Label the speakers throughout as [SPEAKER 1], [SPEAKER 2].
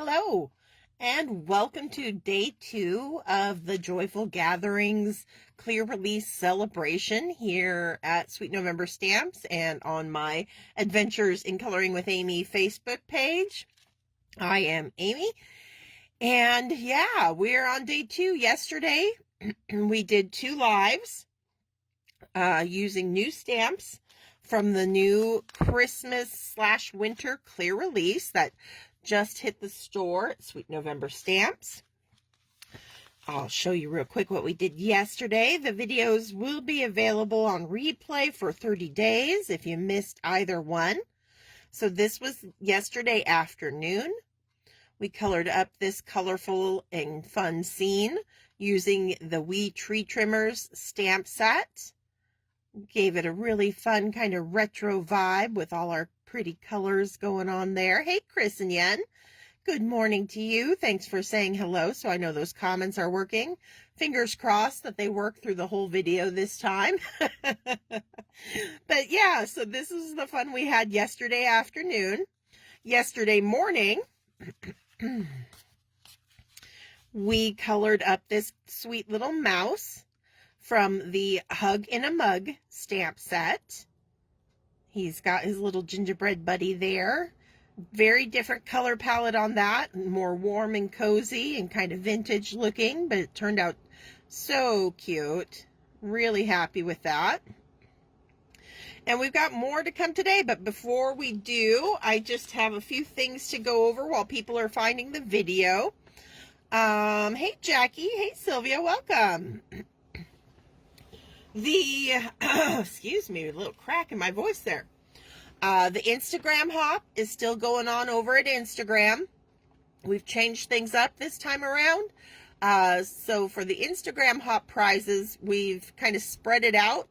[SPEAKER 1] Hello, and welcome to day 2 of the Joyful Gatherings Clear Release celebration here at Sweet November Stamps and on my Adventures in Coloring with Amy Facebook page. I am Amy, and yeah, we're on day 2. Yesterday, we did 2 lives using new stamps from the new Christmas/winter clear release that just hit the store at Sweet November Stamps. I'll show you real quick what we did yesterday. The videos will be available on replay for 30 days if you missed either one. So this was yesterday afternoon. We colored up this colorful and fun scene using the Wee Tree Trimmers stamp set. Gave it a really fun kind of retro vibe with all our pretty colors going on there. Hey, Chris and Yen. Good morning to you. Thanks for saying hello. So I know those comments are working. Fingers crossed that they work through the whole video this time. But yeah, so this is the fun we had yesterday afternoon. Yesterday morning, we colored up this sweet little mouse from the Hug in a Mug stamp set. He's got his little gingerbread buddy there. Very different color palette on that. More warm and cozy and kind of vintage looking, but it turned out so cute. Really happy with that. And we've got more to come today, but before we do, I just have a few things to go over while people are finding the video. Hey, Jackie. Hey, Sylvia. Welcome. Excuse me, a little crack in my voice there. The Instagram hop is still going on over at Instagram. We've changed things up this time around. So for the Instagram hop prizes, we've kind of spread it out.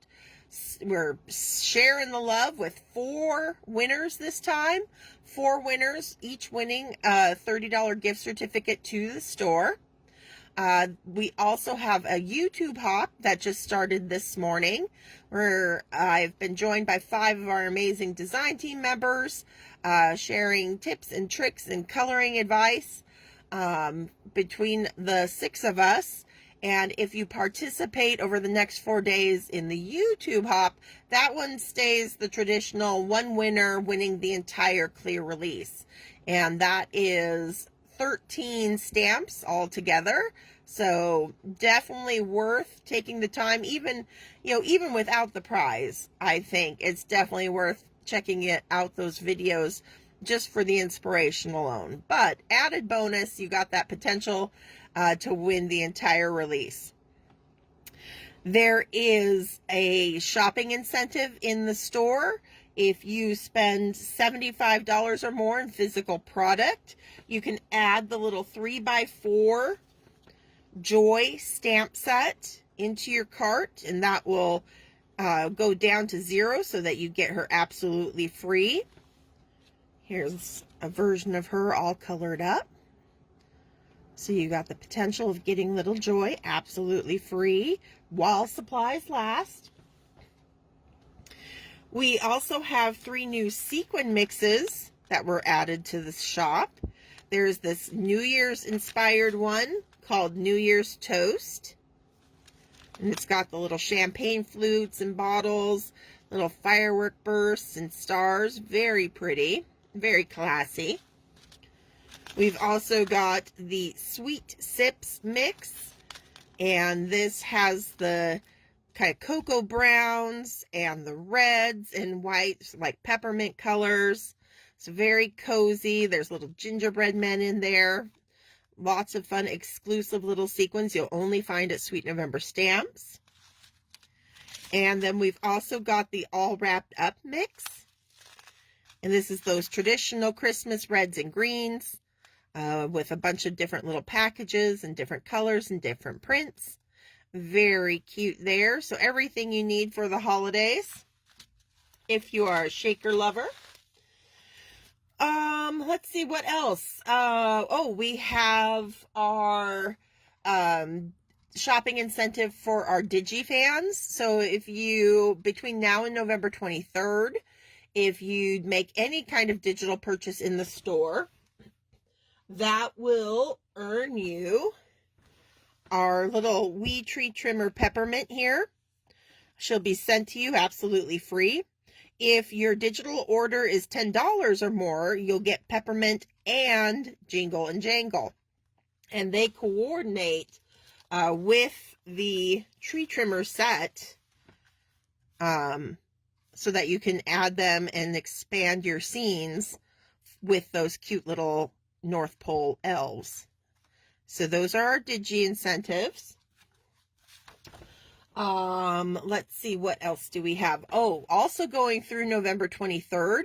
[SPEAKER 1] We're sharing the love with 4 winners this time. 4 winners, each winning a $30 gift certificate to the store. We also have a YouTube hop that just started this morning where I've been joined by 5 of our amazing design team members, sharing tips and tricks and coloring advice between the 6 of us. And if you participate over the next 4 days in the YouTube hop, that one stays the traditional 1 winner winning the entire clear release. And that is 13 stamps altogether. So definitely worth taking the time, even without the prize. I think it's definitely worth checking it out, those videos, just for the inspiration alone. But added bonus, you got that potential to win the entire release. There is a shopping incentive in the store. If you spend $75 or more in physical product, you can add the little 3x4 Joy stamp set into your cart, and that will go down to 0 so that you get her absolutely free. Here's a version of her all colored up. So you got the potential of getting little Joy absolutely free while supplies last. We also have 3 new sequin mixes that were added to the shop. There's this New Year's inspired one called New Year's Toast. And it's got the little champagne flutes and bottles, little firework bursts and stars. Very pretty, very classy. We've also got the Sweet Sips mix. And this has the kind of cocoa browns and the reds and whites, like peppermint colors. It's very cozy. There's little gingerbread men in there. Lots of fun exclusive little sequins you'll only find at Sweet November Stamps. And then we've also got the All Wrapped Up mix. And this is those traditional Christmas reds and greens with a bunch of different little packages and different colors and different prints. Very cute there. So everything you need for the holidays if you are a shaker lover. Let's see what else. We have our shopping incentive for our DigiFans. So if you, between now and November 23rd, if you make any kind of digital purchase in the store, that will earn you our little wee tree trimmer peppermint here. She'll be sent to you absolutely free. If your digital order is $10 or more, you'll get peppermint and jingle and jangle. And they coordinate with the tree trimmer set so that you can add them and expand your scenes with those cute little North Pole elves. So those are our Digi incentives. Let's see, what else do we have? Oh, also going through November 23rd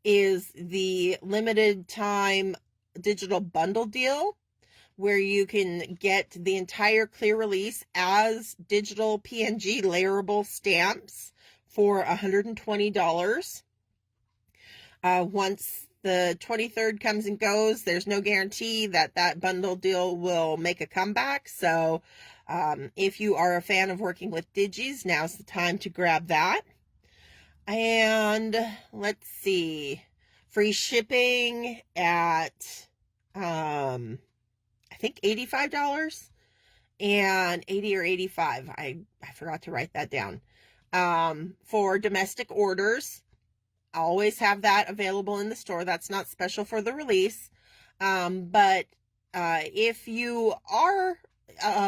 [SPEAKER 1] is the limited time digital bundle deal, where you can get the entire clear release as digital PNG layerable stamps for $120. Once the 23rd comes and goes, there's no guarantee that that bundle deal will make a comeback. So if you are a fan of working with digis, now's the time to grab that. And let's see, free shipping at I think $85 and $80 or $85. I forgot to write that down. For domestic orders, I always have that available in the store. That's not special for the release. But if you are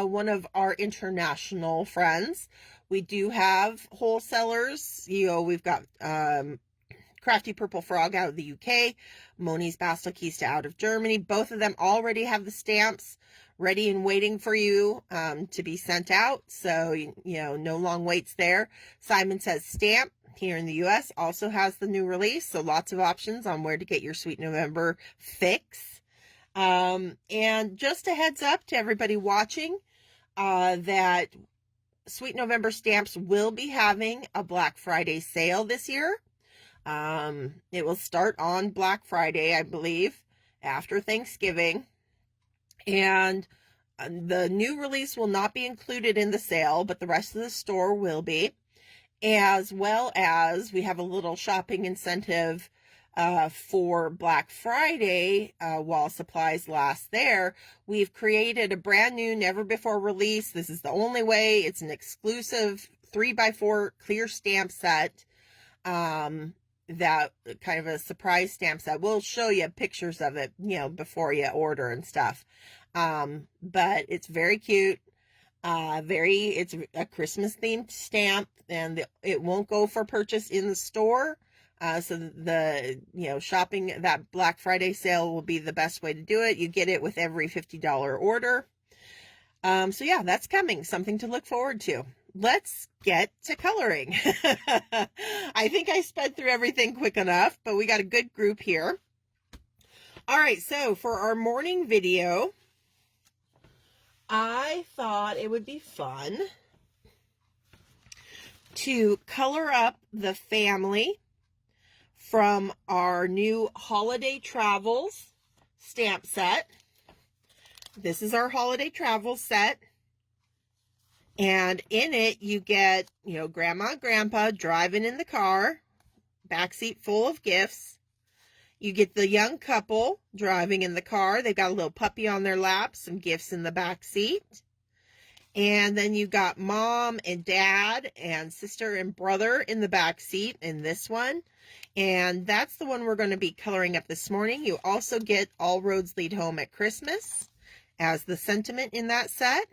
[SPEAKER 1] one of our international friends, we do have wholesalers. We've got Crafty Purple Frog out of the UK, Moni's Bastelkiste out of Germany. Both of them already have the stamps ready and waiting for you to be sent out. So, no long waits there. Simon Says Stamp here in the US also has the new release. So lots of options on where to get your Sweet November fix. And just a heads up to everybody watching that Sweet November Stamps will be having a Black Friday sale this year. It will start on Black Friday, I believe, after Thanksgiving. And the new release will not be included in the sale, but the rest of the store will be. As well as we have a little shopping incentive for Black Friday while supplies last there. We've created a brand new, never before release. This is the only way. It's an exclusive 3x4 clear stamp set. That kind of a surprise stamp set. We'll show you pictures of it, before you order and stuff. But it's very cute. It's a Christmas themed stamp, and it won't go for purchase in the store. So the, shopping that Black Friday sale will be the best way to do it. You get it with every $50 order. So yeah, that's coming. Something to look forward to. Let's get to coloring. I think I sped through everything quick enough, but we got a good group here. All right, so for our morning video, I thought it would be fun to color up the family from our new Holiday Travels stamp set. This is our Holiday Travels set. And in it, you get, Grandma and Grandpa driving in the car, backseat full of gifts. You get the young couple driving in the car. They've got a little puppy on their lap, some gifts in the back seat. And then you got Mom and Dad and sister and brother in the back seat in this one. And that's the one we're going to be coloring up this morning. You also get All Roads Lead Home at Christmas as the sentiment in that set.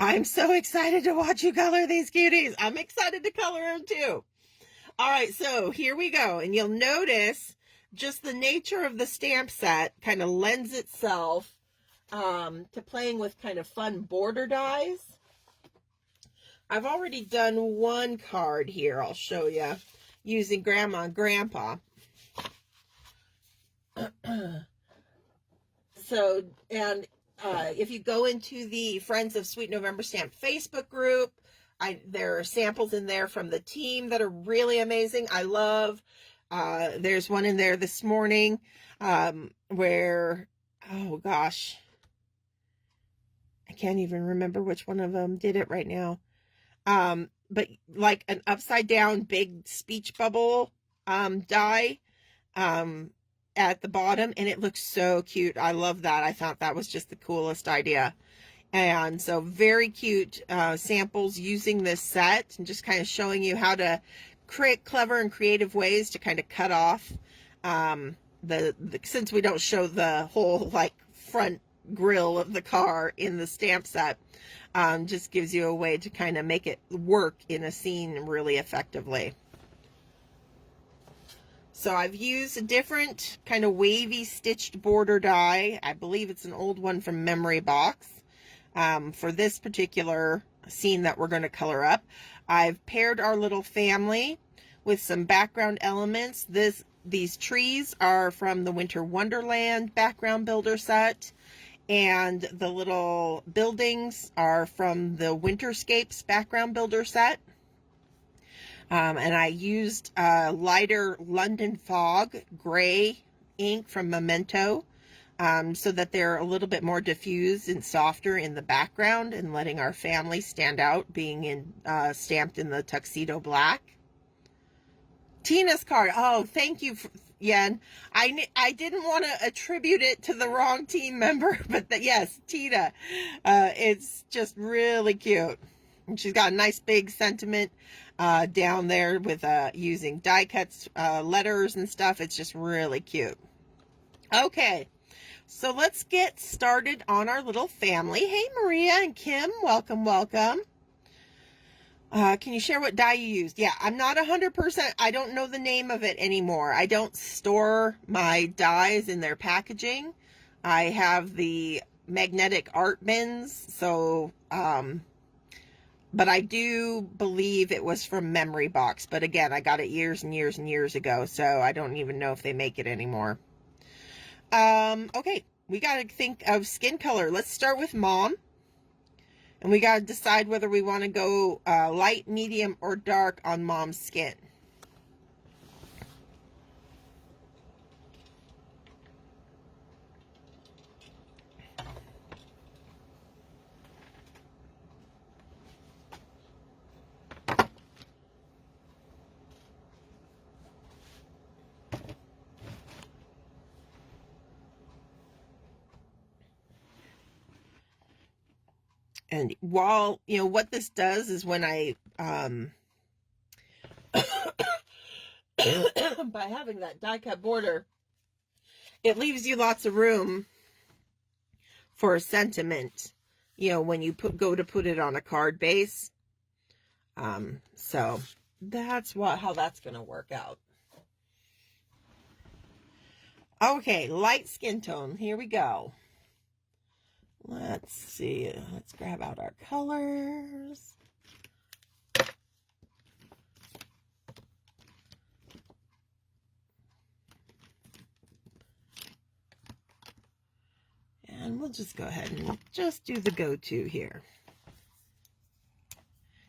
[SPEAKER 1] I'm so excited to watch you color these cuties. I'm excited to color them too. All right, so here we go. And you'll notice just the nature of the stamp set kind of lends itself to playing with kind of fun border dies. I've already done one card here. I'll show you using Grandma and Grandpa. If you go into the Friends of Sweet November Stamp Facebook group, there are samples in there from the team that are really amazing. I love, there's one in there this morning where, oh gosh, I can't even remember which one of them did it right now. But like an upside down big speech bubble die. at the bottom, and it looks so cute. I love that. I thought that was just the coolest idea. And so very cute samples using this set, and just kind of showing you how to create clever and creative ways to kind of cut off since we don't show the whole like front grill of the car in the stamp set, just gives you a way to kind of make it work in a scene really effectively. So I've used a different kind of wavy stitched border die. I believe it's an old one from Memory Box. For this particular scene that we're going to color up, I've paired our little family with some background elements. These trees are from the Winter Wonderland background builder set, and the little buildings are from the Winterscapes background builder set. And I used lighter London Fog gray ink from Memento, so that they're a little bit more diffused and softer in the background, and letting our family stand out, being stamped in the tuxedo black. Tina's card. Oh, thank you, Yen. I didn't want to attribute it to the wrong team member, but yes, Tina. It's just really cute. And she's got a nice big sentiment down there with using die cuts, letters and stuff. It's just really cute. Okay, so let's get started on our little family. Hey, Maria and Kim, welcome, welcome. Can you share what die you used? Yeah, I'm not 100%. I don't know the name of it anymore. I don't store my dies in their packaging. I have the magnetic art bins, so, but I do believe it was from Memory Box. But again, I got it years and years and years ago, so I don't even know if they make it anymore. Okay, we got to think of skin color. Let's start with Mom. And we got to decide whether we want to go light, medium, or dark on Mom's skin. And while, you know, what this does is when I, by having that die cut border, it leaves you lots of room for a sentiment, you know, when you go to put it on a card base. So that's how that's going to work out. Okay, light skin tone. Here we go. Let's see. Let's grab out our colors. And we'll just go ahead and just do the go-to here.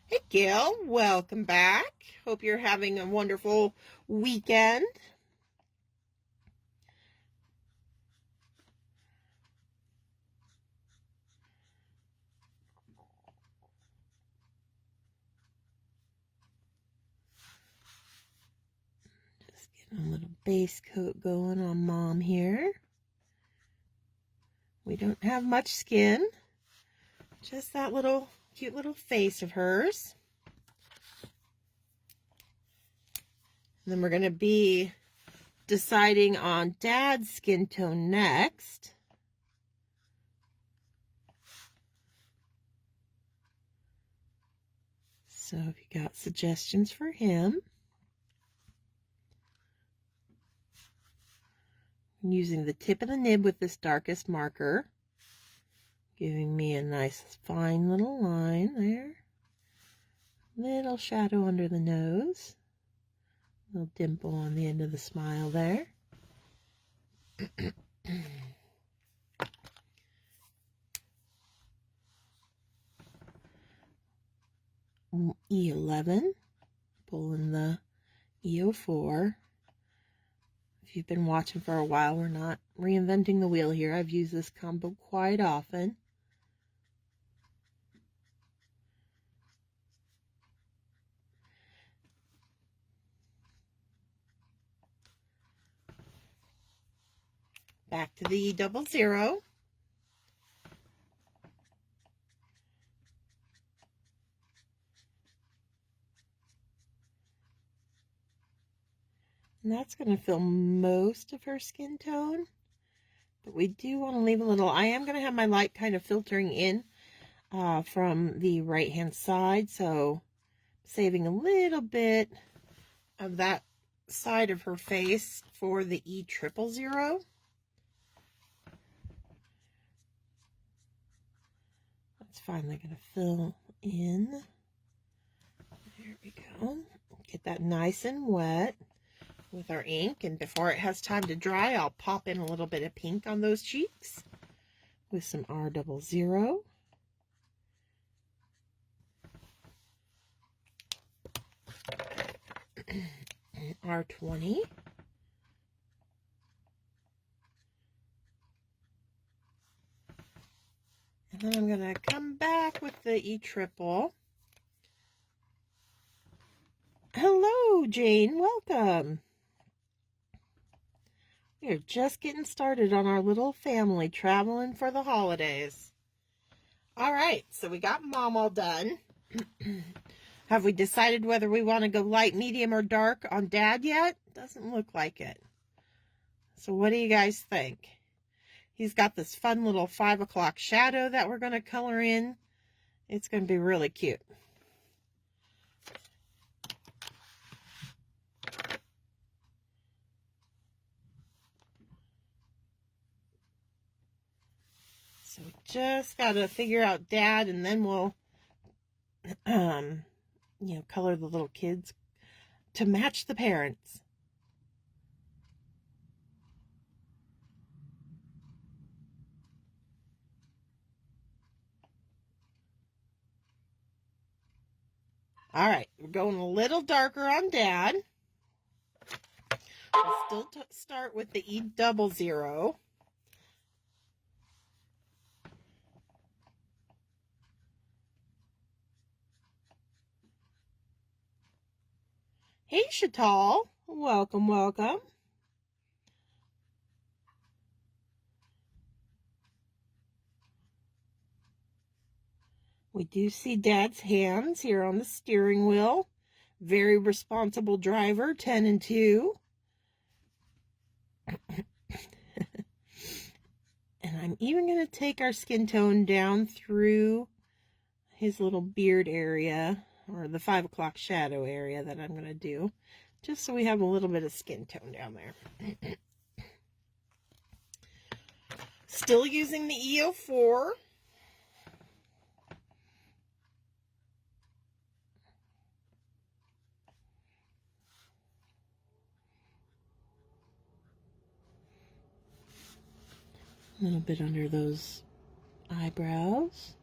[SPEAKER 1] Hey, Gil. Welcome back. Hope you're having a wonderful weekend. A little base coat going on Mom here. We don't have much skin, just that little cute little face of hers. And then we're going to be deciding on Dad's skin tone next. So if you got suggestions for him. I'm using the tip of the nib with this darkest marker, giving me a nice fine little line there. Little shadow under the nose. Little dimple on the end of the smile there. E11, pulling the E04. If you've been watching for a while, we're not reinventing the wheel here. I've used this combo quite often. Back to the 00. And that's going to fill most of her skin tone. But we do want to leave a little. I am going to have my light kind of filtering in from the right-hand side. So saving a little bit of that side of her face for the E000. That's finally going to fill in. There we go. Get that nice and wet with our ink, and before it has time to dry, I'll pop in a little bit of pink on those cheeks with some R00. R20. And then I'm going to come back with the E-triple. Hello, Jane. Welcome. We're just getting started on our little family traveling for the holidays. All right, so we got Mom all done. Have we decided whether we want to go light, medium, or dark on Dad yet? Doesn't look like it. So what do you guys think? He's got this fun little 5 o'clock shadow that we're going to color in. It's going to be really cute. So we just got to figure out Dad, and then we'll, color the little kids to match the parents. All right, we're going a little darker on Dad. We'll still start with the E00. Hey, Shatal. Welcome, welcome. We do see Dad's hands here on the steering wheel. Very responsible driver, 10 and 2. And I'm even going to take our skin tone down through his little beard area, or the 5 o'clock shadow area that I'm going to do, just so we have a little bit of skin tone down there. Still using the E04. A little bit under those eyebrows,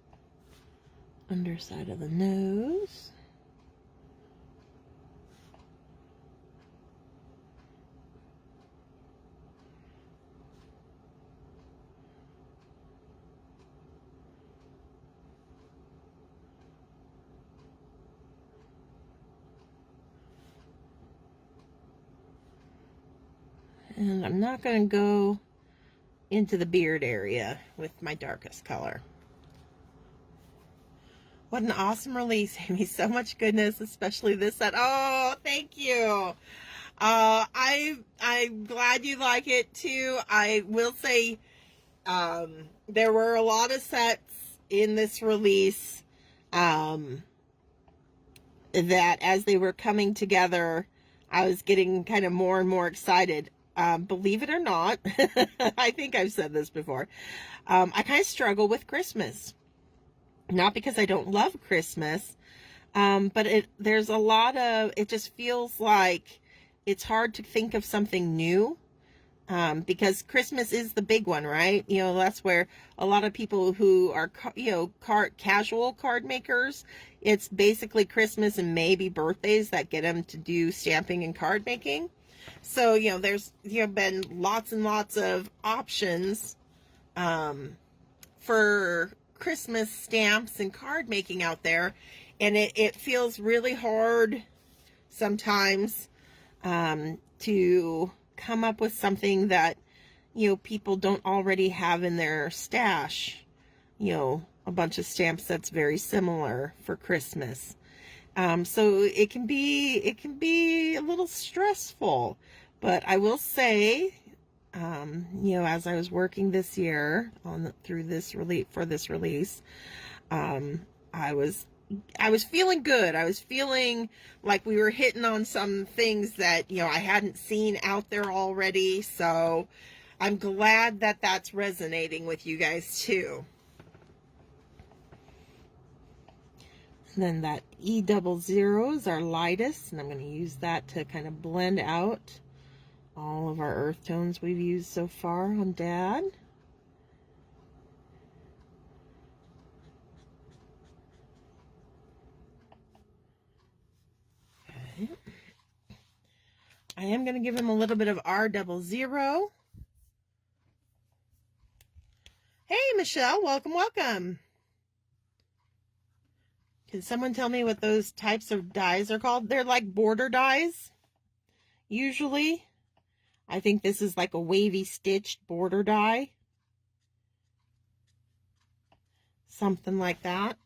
[SPEAKER 1] underside of the nose. And I'm not going to go into the beard area with my darkest color. What an awesome release, Amy. So much goodness, especially this set. Oh, thank you. I'm glad you like it too. I will say there were a lot of sets in this release that as they were coming together, I was getting kind of more and more excited. Believe it or not, I think I've said this before, I kind of struggle with Christmas. Not because I don't love Christmas, but there's a lot of, it just feels like it's hard to think of something new, because Christmas is the big one, right? You know, that's where a lot of people who are, casual card makers, it's basically Christmas and maybe birthdays that get them to do stamping and card making. So, there's, been lots and lots of options, for Christmas stamps and card making out there, and it feels really hard sometimes to come up with something that people don't already have in their stash, a bunch of stamps that's very similar for Christmas. So it can be a little stressful, but I will say, as I was working this year through this release, I was feeling good. I was feeling like we were hitting on some things that, I hadn't seen out there already. So I'm glad that that's resonating with you guys too. And then that E00 is our lightest, and I'm going to use that to kind of blend out all of our earth tones we've used so far on Dad. Okay. I am going to give him a little bit of R00. Hey, Michelle, welcome, welcome. Can someone tell me what those types of dies are called? They're like border dies, usually. I think this is like a wavy stitched border die. Something like that.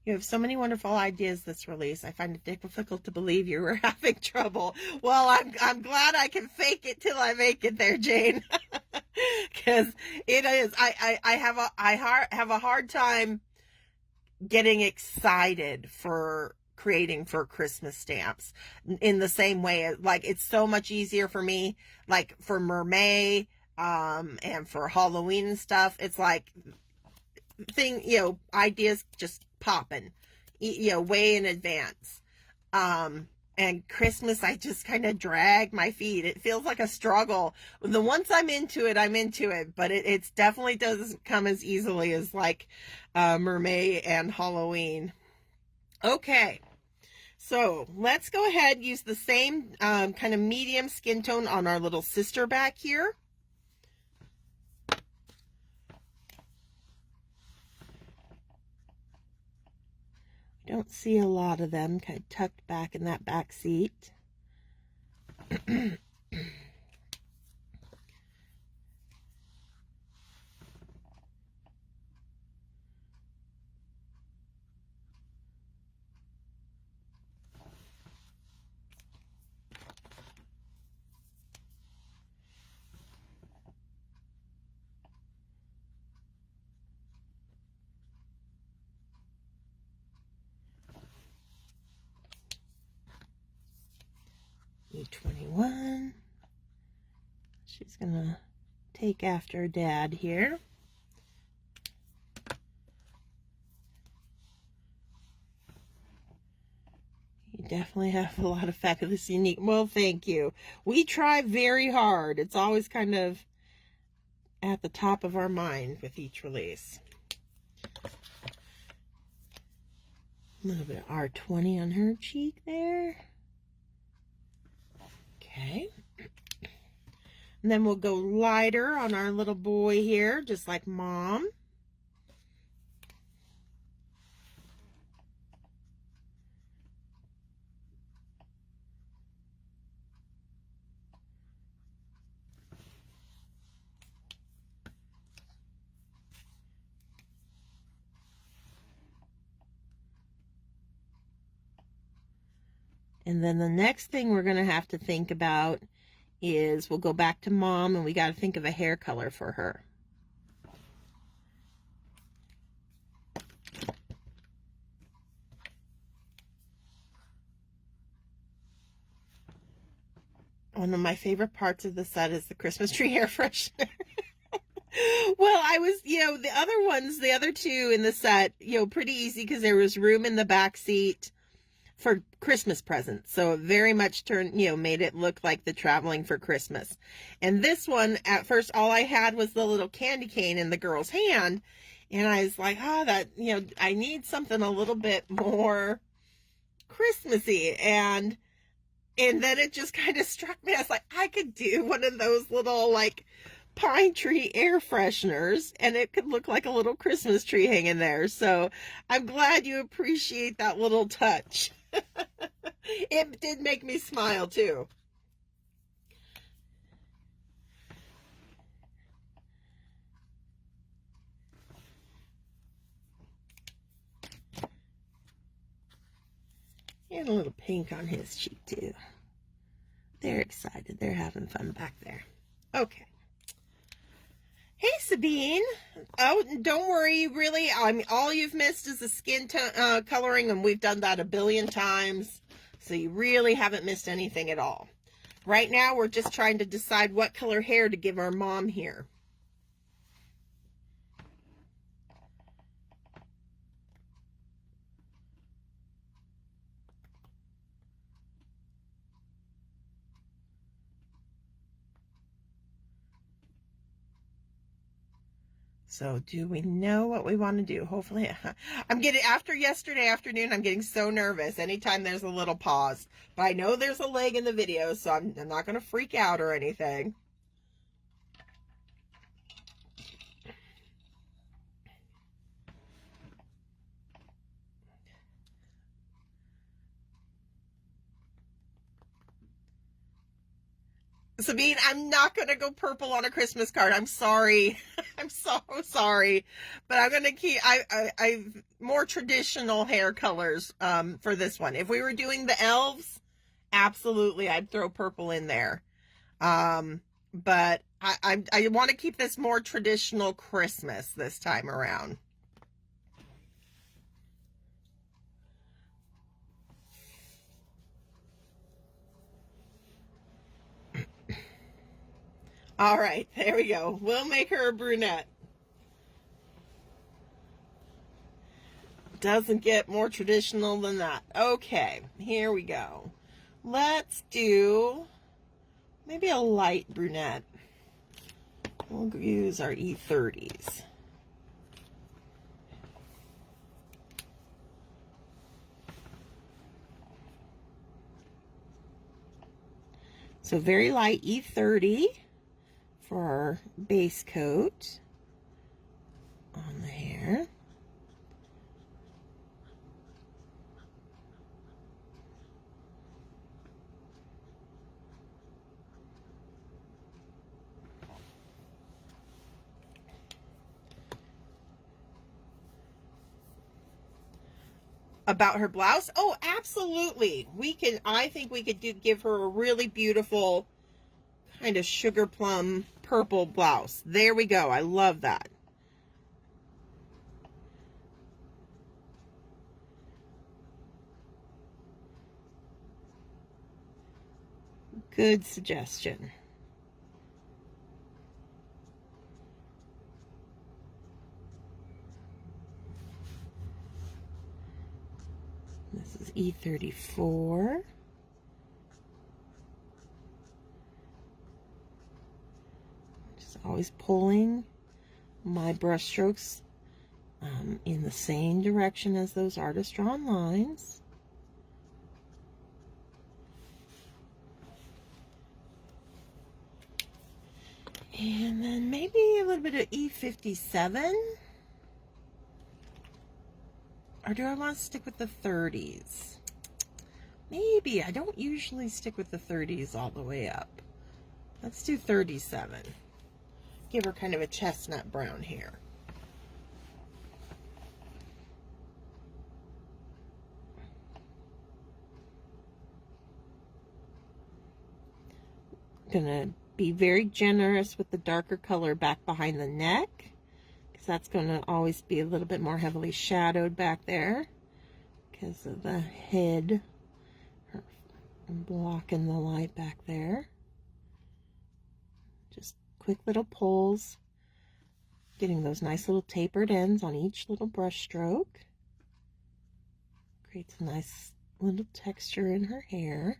[SPEAKER 1] You have so many wonderful ideas this release. I find it difficult to believe you were having trouble. Well, I'm glad I can fake it till I make it there, Jane. Because it is. I have a hard time getting excited for creating for Christmas stamps in the same way. Like, it's so much easier for me, like for Mermaid, and for Halloween and stuff. It's like ideas just popping, way in advance. And Christmas, I just kind of drag my feet. It feels like a struggle. Once I'm into it, I'm into it. But it definitely doesn't come as easily as like Mermaid and Halloween. Okay. So let's go ahead, use the same kind of medium skin tone on our little sister back here. Don't see a lot of them kind of tucked back in that back seat. E21. She's gonna take after Dad here. You definitely have a lot of fabulous, unique. Well, thank you. We try very hard. It's always kind of at the top of our mind with each release. A little bit of R20 on her cheek there. Okay. And then we'll go lighter on our little boy here, just like Mom. And then the next thing we're going to have to think about is we'll go back to Mom, and we got to think of a hair color for her. One of my favorite parts of the set is the Christmas tree air freshener. Well, I was, the other two in the set, pretty easy because there was room in the back seat for Christmas presents. So it very much made it look like the traveling for Christmas. And this one, at first, all I had was the little candy cane in the girl's hand. And I was like, I need something a little bit more Christmassy. And then it just kind of struck me. I was like, I could do one of those little like pine tree air fresheners, and it could look like a little Christmas tree hanging there. So I'm glad you appreciate that little touch. It did make me smile too. And a little pink on his cheek too. They're excited. They're having fun back there. Okay. Hey, Sabine. Oh, don't worry, really. I mean, all you've missed is the skin coloring, and we've done that a billion times. So you really haven't missed anything at all. Right now, we're just trying to decide what color hair to give our mom here. So do we know what we want to do? Hopefully, I'm getting, after yesterday afternoon, I'm getting so nervous anytime there's a little pause. But I know there's a leg in the video, so I'm not going to freak out or anything. Sabine, I'm not going to go purple on a Christmas card. I'm sorry. I'm so sorry. But I'm going to keep, I've more traditional hair colors for this one. If we were doing the elves, absolutely, I'd throw purple in there. But I want to keep this more traditional Christmas this time around. All right, there we go. We'll make her a brunette. Doesn't get more traditional than that. Okay, here we go. Let's do maybe a light brunette. We'll use our E30s. So very light E30 for our base coat on the hair. About her blouse? Oh, absolutely. We can, I think we could give her a really beautiful kind of sugar plum purple blouse. There we go. I love that. Good suggestion. This is E34. Just always pulling my brush strokes in the same direction as those artist drawn lines. And then maybe a little bit of E57. Or do I want to stick with the 30s? Maybe. I don't usually stick with the 30s all the way up. Let's do 37. Give her kind of a chestnut brown hair. Gonna be very generous with the darker color back behind the neck, because that's going to always be a little bit more heavily shadowed back there because of the head blocking the light back there. Just quick little pulls, getting those nice little tapered ends on each little brush stroke. Creates a nice little texture in her hair.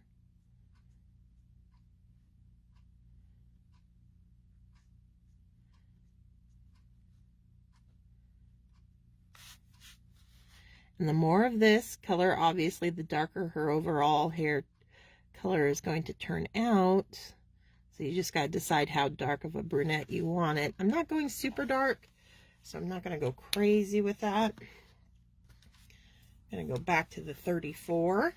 [SPEAKER 1] And the more of this color, obviously, the darker her overall hair color is going to turn out. So you just got to decide how dark of a brunette you want it. I'm not going super dark, so I'm not going to go crazy with that. I'm going to go back to the 34.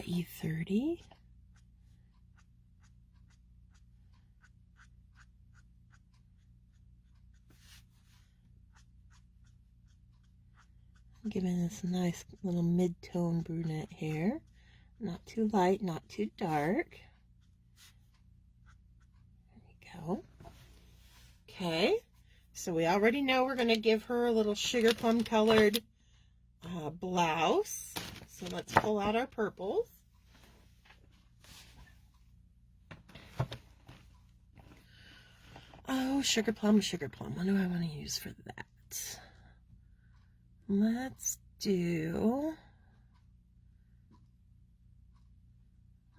[SPEAKER 1] E30. Giving this nice little mid-tone brunette hair. Not too light, not too dark. There we go. Okay, so we already know we're going to give her a little sugar plum colored blouse. So let's pull out our purples. Oh, sugar plum, sugar plum. What do I want to use for that? Let's do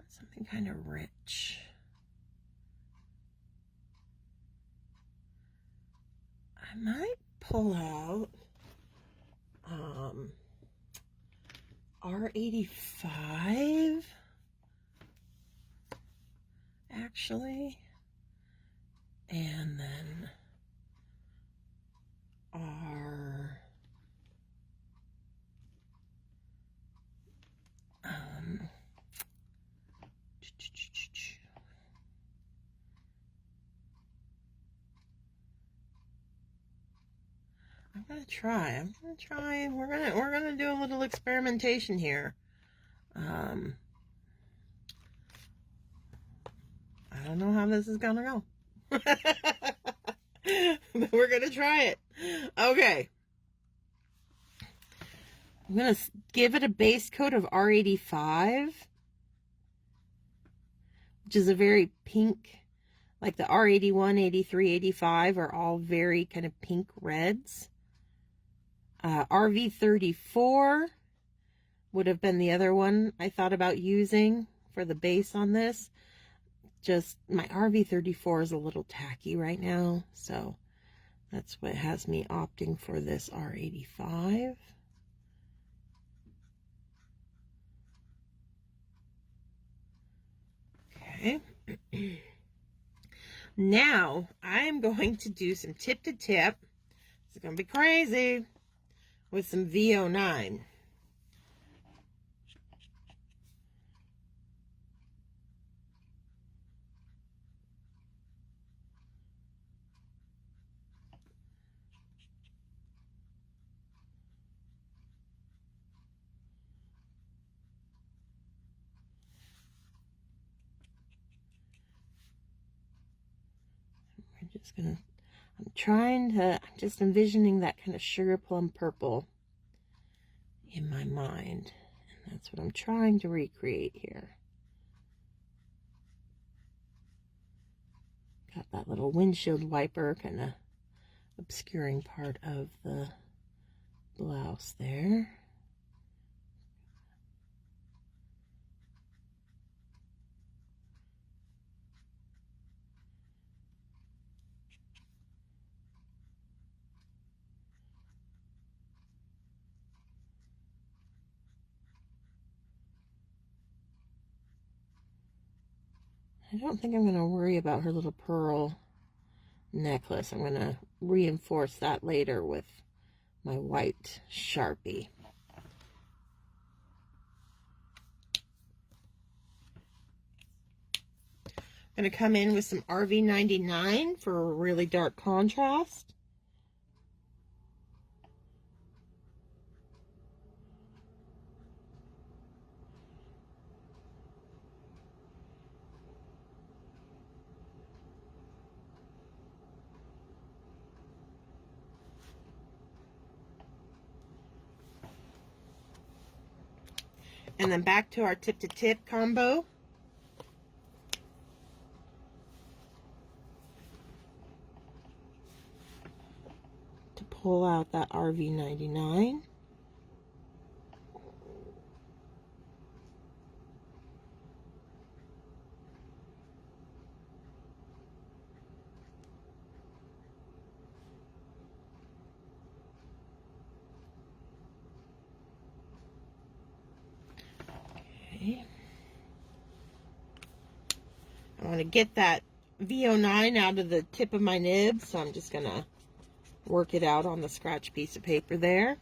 [SPEAKER 1] something kind of rich. I might pull out R85 actually, and then R I'm gonna try. We're gonna do a little experimentation here. I don't know how this is gonna go. But we're gonna try it. Okay. I'm gonna give it a base coat of R85, which is a very pink, like the R81, 83, 85 are all very kind of pink reds. RV34 would have been the other one I thought about using for the base on this. Just my RV34 is a little tacky right now, so that's what has me opting for this R85. Okay. Now I'm going to do some tip to tip. It's going to be crazy with some V09. I'm just envisioning that kind of sugar plum purple in my mind. And that's what I'm trying to recreate here. Got that little windshield wiper kind of obscuring part of the blouse there. I don't think I'm going to worry about her little pearl necklace. I'm going to reinforce that later with my white Sharpie. I'm going to come in with some RV99 for a really dark contrast. And then back to our tip-to-tip combo. To pull out that RV99. I want to get that V09 out of the tip of my nib, so I'm just going to work it out on the scratch piece of paper there.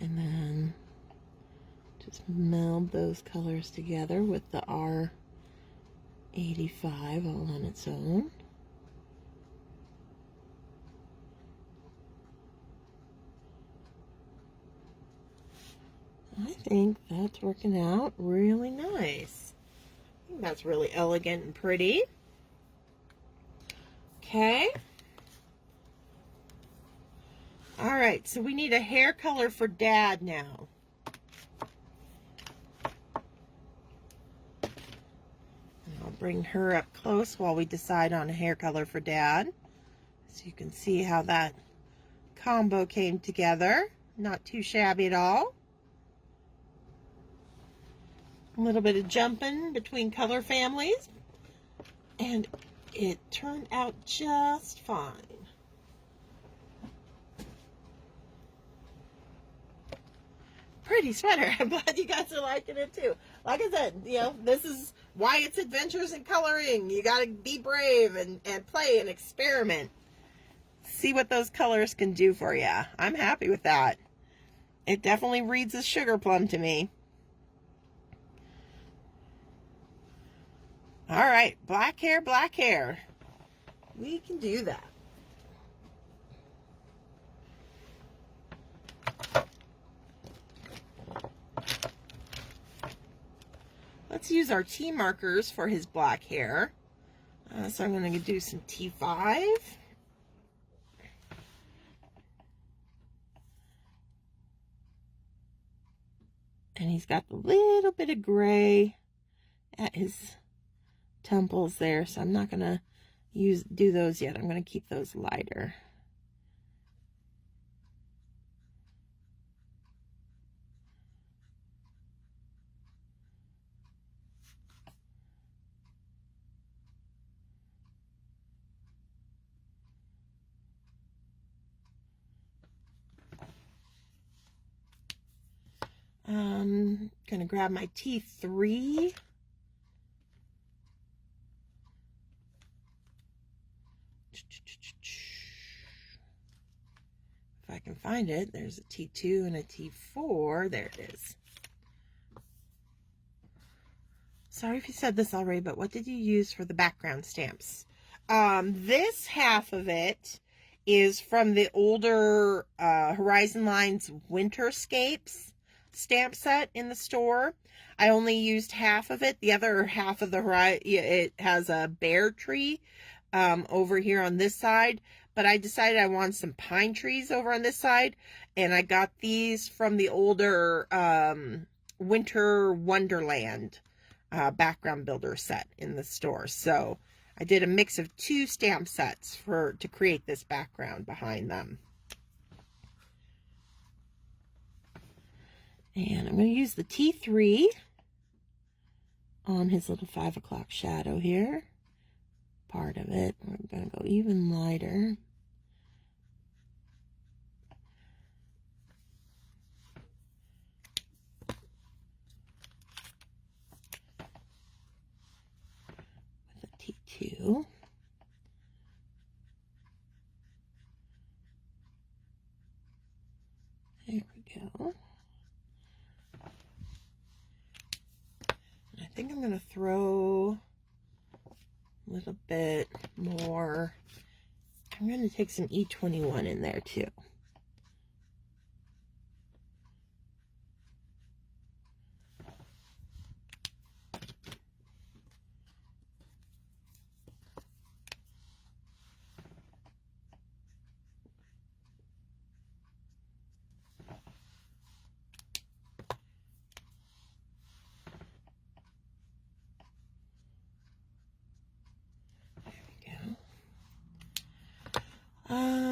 [SPEAKER 1] And then Just meld those colors together with the R85 all on its own. I think that's working out really nice. I think that's really elegant and pretty. Okay. All right, so we need a hair color for Dad now. I'll bring her up close while we decide on a hair color for Dad. So you can see how that combo came together. Not too shabby at all. A little bit of jumping between color families. And it turned out just fine. Pretty sweater. I'm glad you guys are liking it too. Like I said, you know, this is why it's Adventures in Coloring. You got to be brave and play and experiment. See what those colors can do for you. I'm happy with that. It definitely reads as sugar plum to me. All right, black hair, black hair. We can do that. Let's use our T markers for his black hair. So I'm going to do some T5. And he's got a little bit of gray at his temples there, so I'm not going to do those yet. I'm going to keep those lighter. I'm going to grab my T3. If I can find it, there's a T2 and a T4. There it is. Sorry if you said this already, but what did you use for the background stamps? This half of it is from the older Horizon Lines Winterscapes stamp set in the store. I only used half of it. The other half of the Horizon, it has a bear tree over here on this side, but I decided I want some pine trees over on this side, and I got these from the older Winter Wonderland background builder set in the store. So I did a mix of two stamp sets to create this background behind them. And I'm going to use the T3 on his little 5 o'clock shadow here. Part of it. I'm going to go even lighter. With a T2. There we go. I think I'm going to throw a little bit more. I'm going to take some E21 in there too.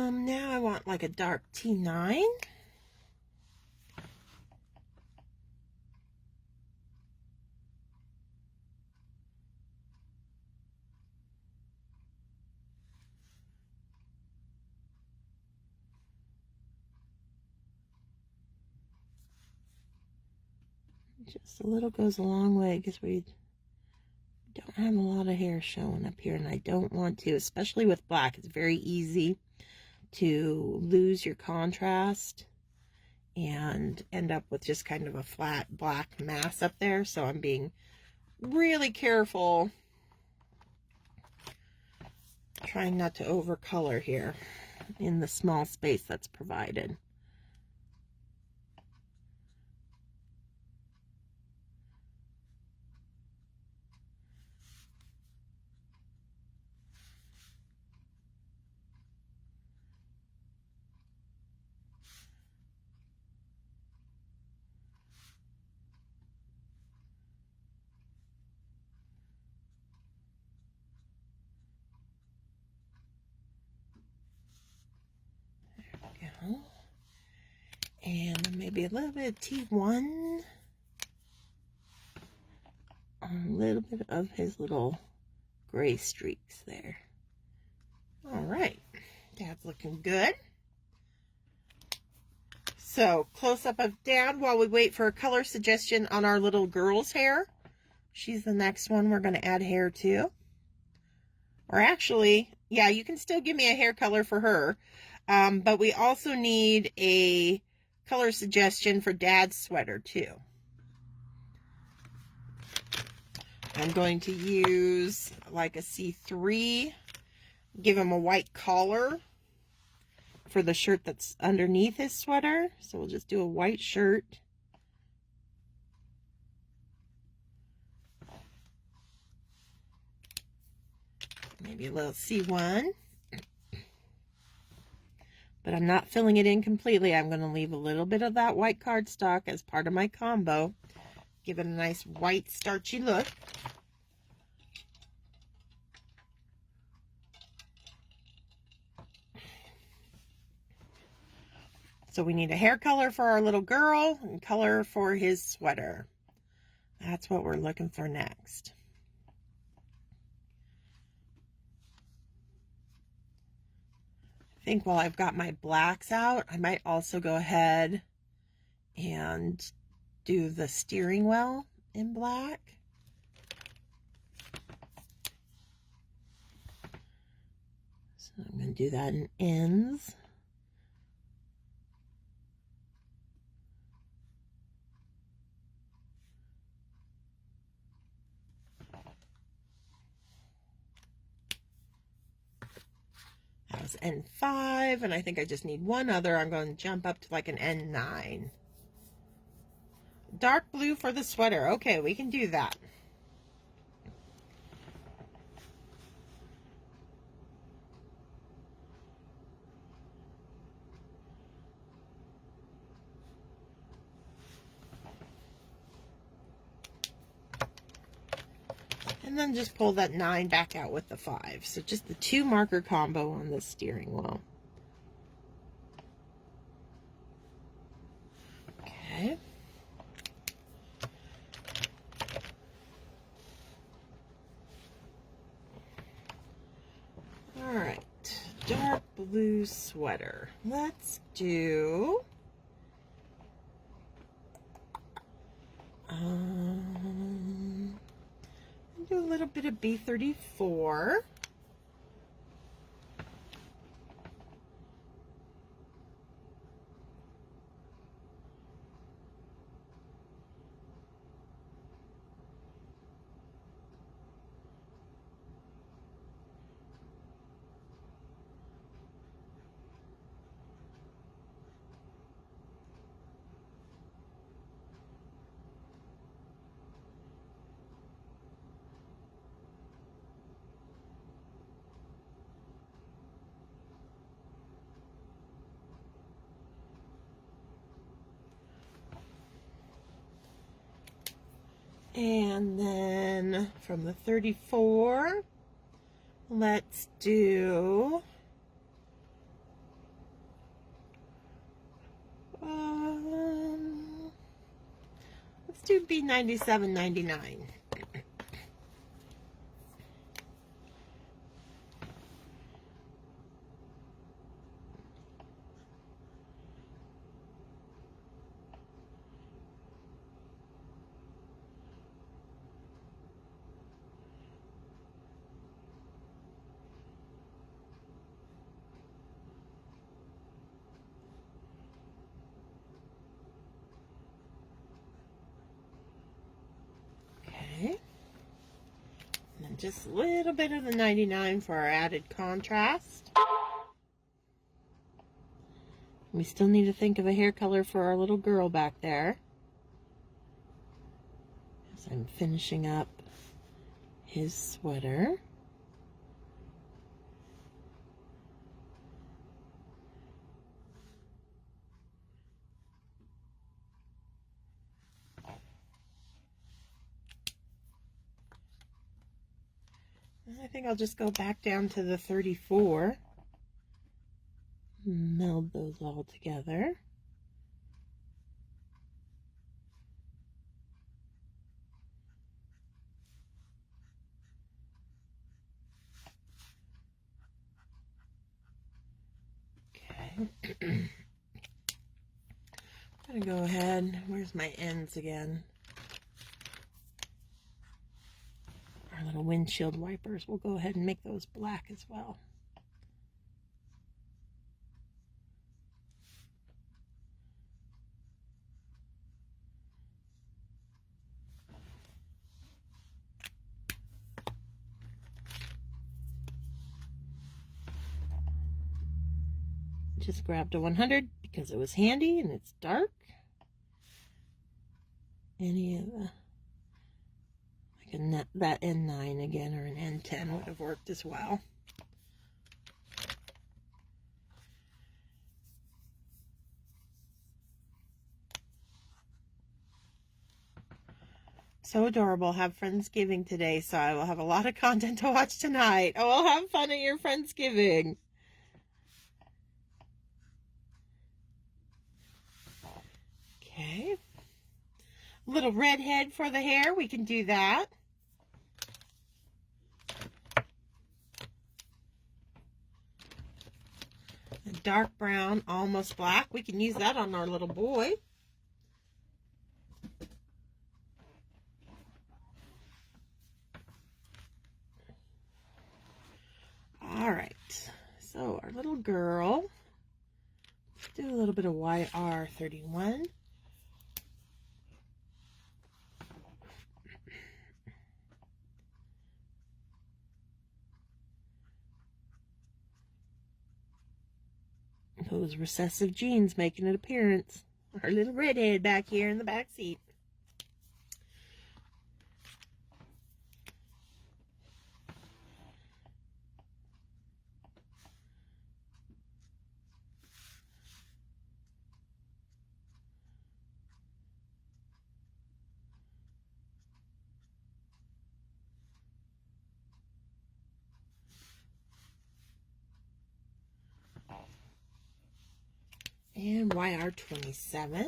[SPEAKER 1] Now I want like a dark T9. Just a little goes a long way because we don't have a lot of hair showing up here, and I don't want to, especially with black. It's very easy to lose your contrast and end up with just kind of a flat black mass up there. So I'm being really careful, trying not to overcolor here in the small space that's provided. Go. And maybe a little bit of T1. A little bit of his little gray streaks there. All right, Dad's looking good. So close up of Dad while we wait for a color suggestion on our little girl's hair. She's the next one we're going to add hair to. Or actually, yeah, you can still give me a hair color for her. But we also need a color suggestion for Dad's sweater too. I'm going to use like a C3, give him a white collar for the shirt that's underneath his sweater. So we'll just do a white shirt. Maybe a little C1. But I'm not filling it in completely. I'm going to leave a little bit of that white cardstock as part of my combo. Give it a nice white starchy look. So we need a hair color for our little girl and color for his sweater. That's what we're looking for next. I think while I've got my blacks out, I might also go ahead and do the steering wheel in black. So I'm going to do that in ends. That was N5, and I think I just need one other. I'm going to jump up to like an N9. Dark blue for the sweater. Okay, we can do that. And then just pull that 9 back out with the 5. So just the 2 marker combo on the steering wheel. Okay. All right, dark blue sweater. Let's do do a little bit of B34. And then from the 34, let's do let's do B97.99. Just a little bit of the 99 for our added contrast. We still need to think of a hair color for our little girl back there. As I'm finishing up his sweater. I think I'll just go back down to the 34. Meld those all together. Okay. I'm gonna go ahead. Where's my ends again? Our little windshield wipers. We'll go ahead and make those black as well. Just grabbed a 100 because it was handy and it's dark. Any of the, like that N9 again, or an N10 would have worked as well. So adorable. Have Friendsgiving today, so I will have a lot of content to watch tonight. Oh, I'll have fun at your Friendsgiving. Okay. Little redhead for the hair. We can do that. A dark brown, almost black. We can use that on our little boy. All right. So our little girl. Let's do a little bit of YR31. Those recessive genes making an appearance. Our little redhead back here in the back seat. And YR27.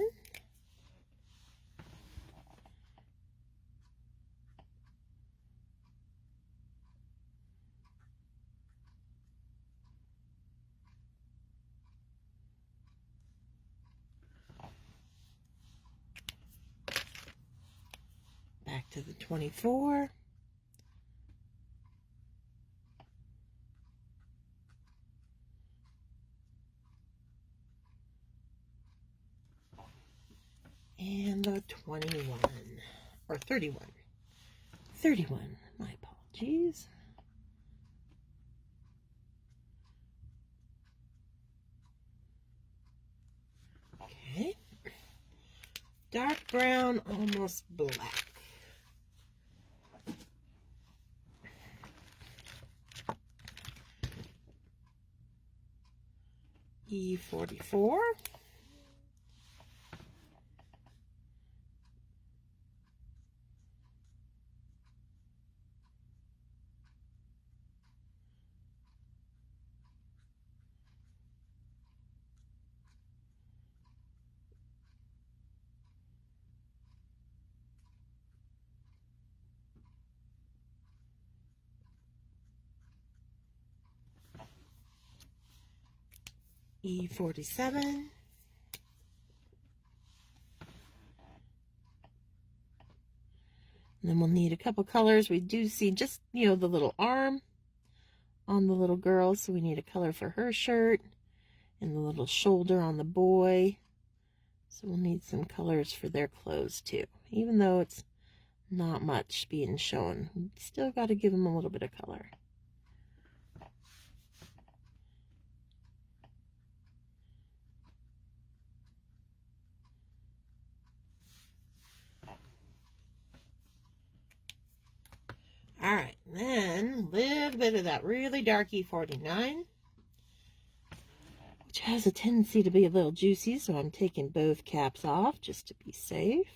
[SPEAKER 1] Back to the 24. And the 21, or 31. 31, my apologies. Okay. Dark brown, almost black. E44. E47. And then we'll need a couple colors. We do see just, the little arm on the little girl. So we need a color for her shirt and the little shoulder on the boy. So we'll need some colors for their clothes too. Even though it's not much being shown. Still got to give them a little bit of color. All right, then a little bit of that really dark E49, which has a tendency to be a little juicy, so I'm taking both caps off just to be safe.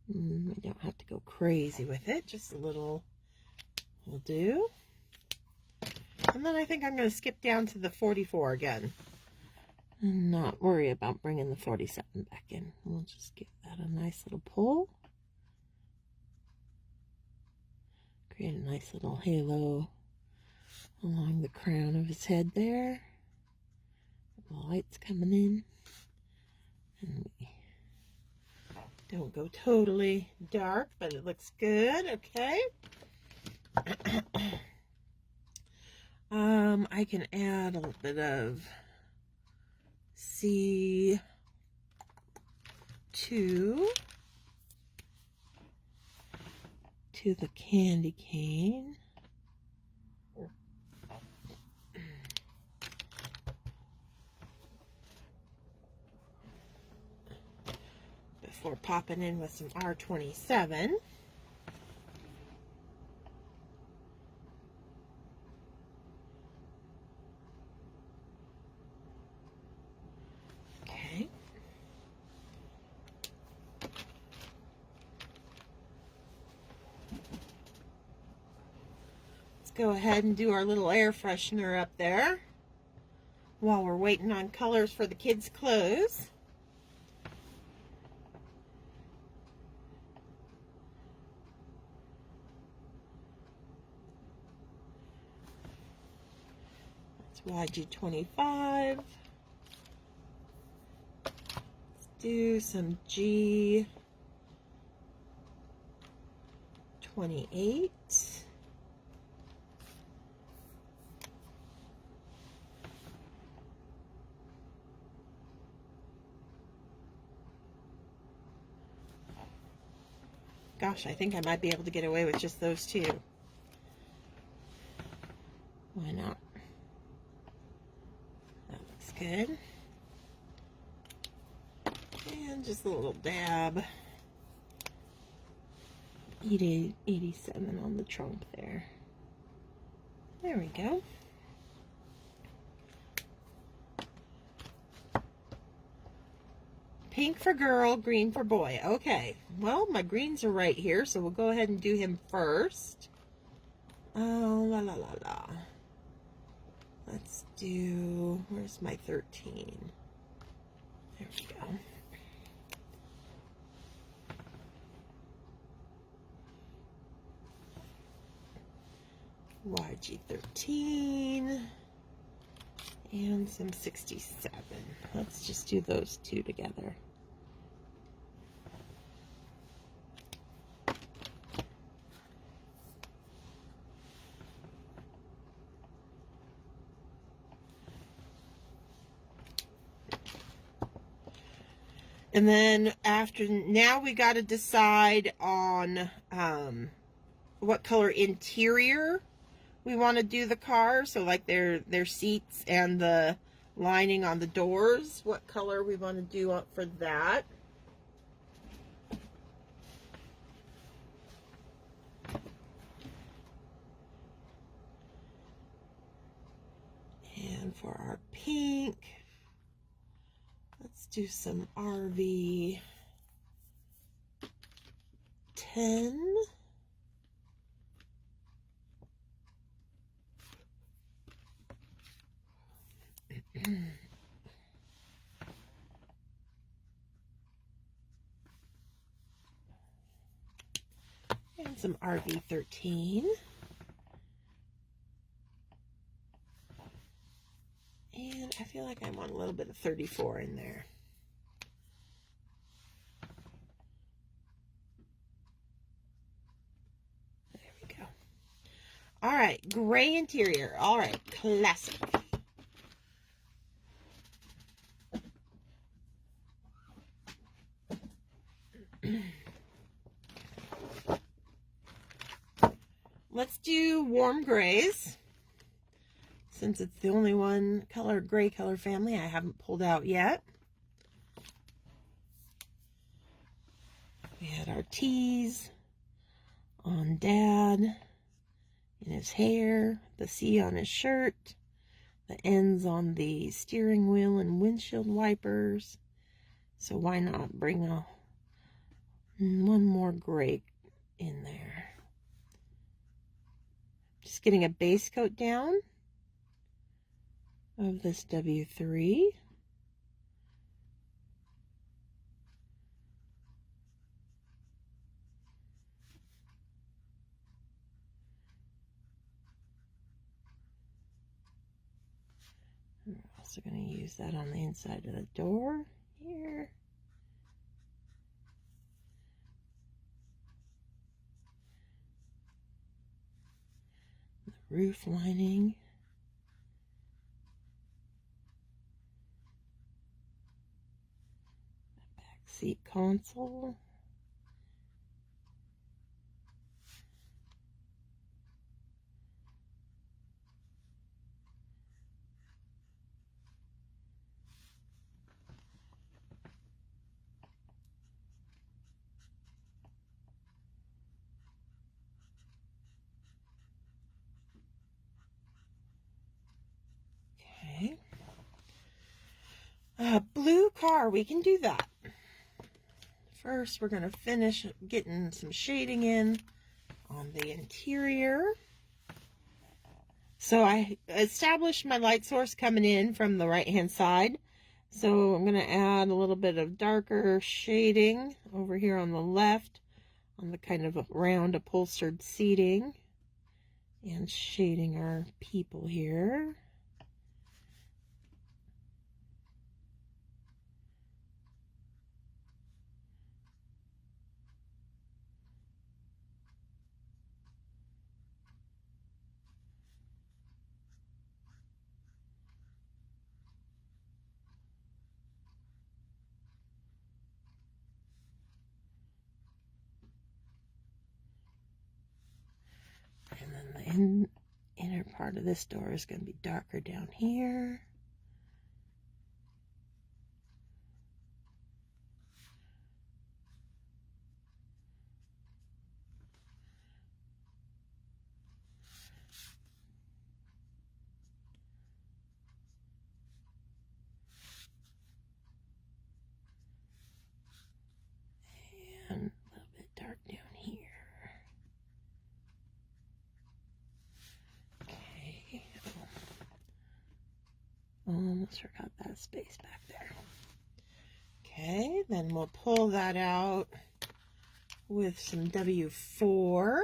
[SPEAKER 1] We don't have to go crazy with it, just a little will do. And then I think I'm going to skip down to the 44 again and not worry about bringing the 47 back in. We'll just give that a nice little pull. Create a nice little halo along the crown of his head there. The light's coming in. And we don't go totally dark, but it looks good. Okay. I can add a little bit of C2 to the candy cane. Before popping in with some R27. Okay. Let's go ahead and do our little air freshener up there while we're waiting on colors for the kids' clothes. YG25. Let's do some G28. Gosh, I think I might be able to get away with just those two. Why not? Good. And just a little dab. 87 on the trunk there. There we go. Pink for girl, green for boy. Okay. Well, my greens are right here, so we'll go ahead and do him first. Oh, la la la la. Let's do, where's my 13? There we go. YG13 and some 67. Let's just do those two together. And then now we got to decide on what color interior we want to do the car. So like their seats and the lining on the doors, what color we want to do for that. And for our pink, let's do some RV 10. And some RV 13. And I feel like I want a little bit of 34 in there. There we go. All right, gray interior. All right, classic. Let's do warm grays, since it's the only one gray color family I haven't pulled out yet. We had our T's on Dad in his hair, the C on his shirt, the N's on the steering wheel and windshield wipers. So why not bring one more gray in there? Just getting a base coat down of this W3. We're also going to use that on the inside of the door here. The roof lining. The back seat console. Blue car, we can do that. First, we're going to finish getting some shading in on the interior. So I established my light source coming in from the right-hand side. So I'm going to add a little bit of darker shading over here on the left, on the kind of round upholstered seating, and shading our people here. And then the inner part of this door is going to be darker down here. And a little bit dark down here. Okay. Almost forgot that space back there. Okay, then we'll pull that out with some W4.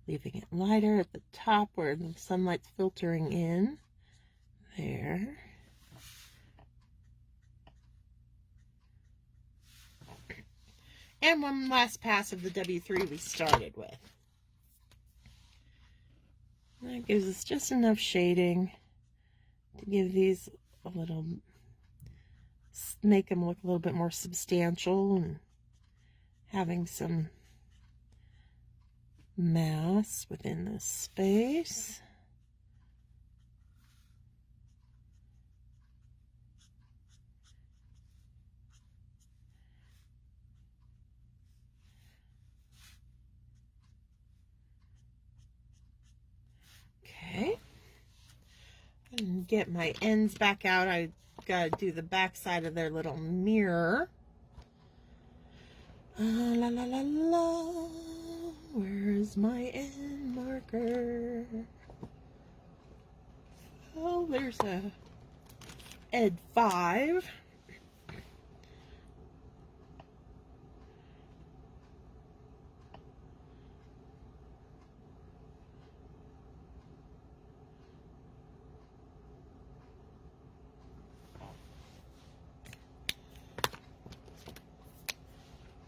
[SPEAKER 1] Leaving it lighter at the top where the sunlight's filtering in. There. And one last pass of the W3 we started with. That gives us just enough shading to give these a little, make them look a little bit more substantial and having some mass within this space. Okay. And get my ends back out. I gotta do the back side of their little mirror. La la la la. Where is my end marker? Oh, there's a Ed 5.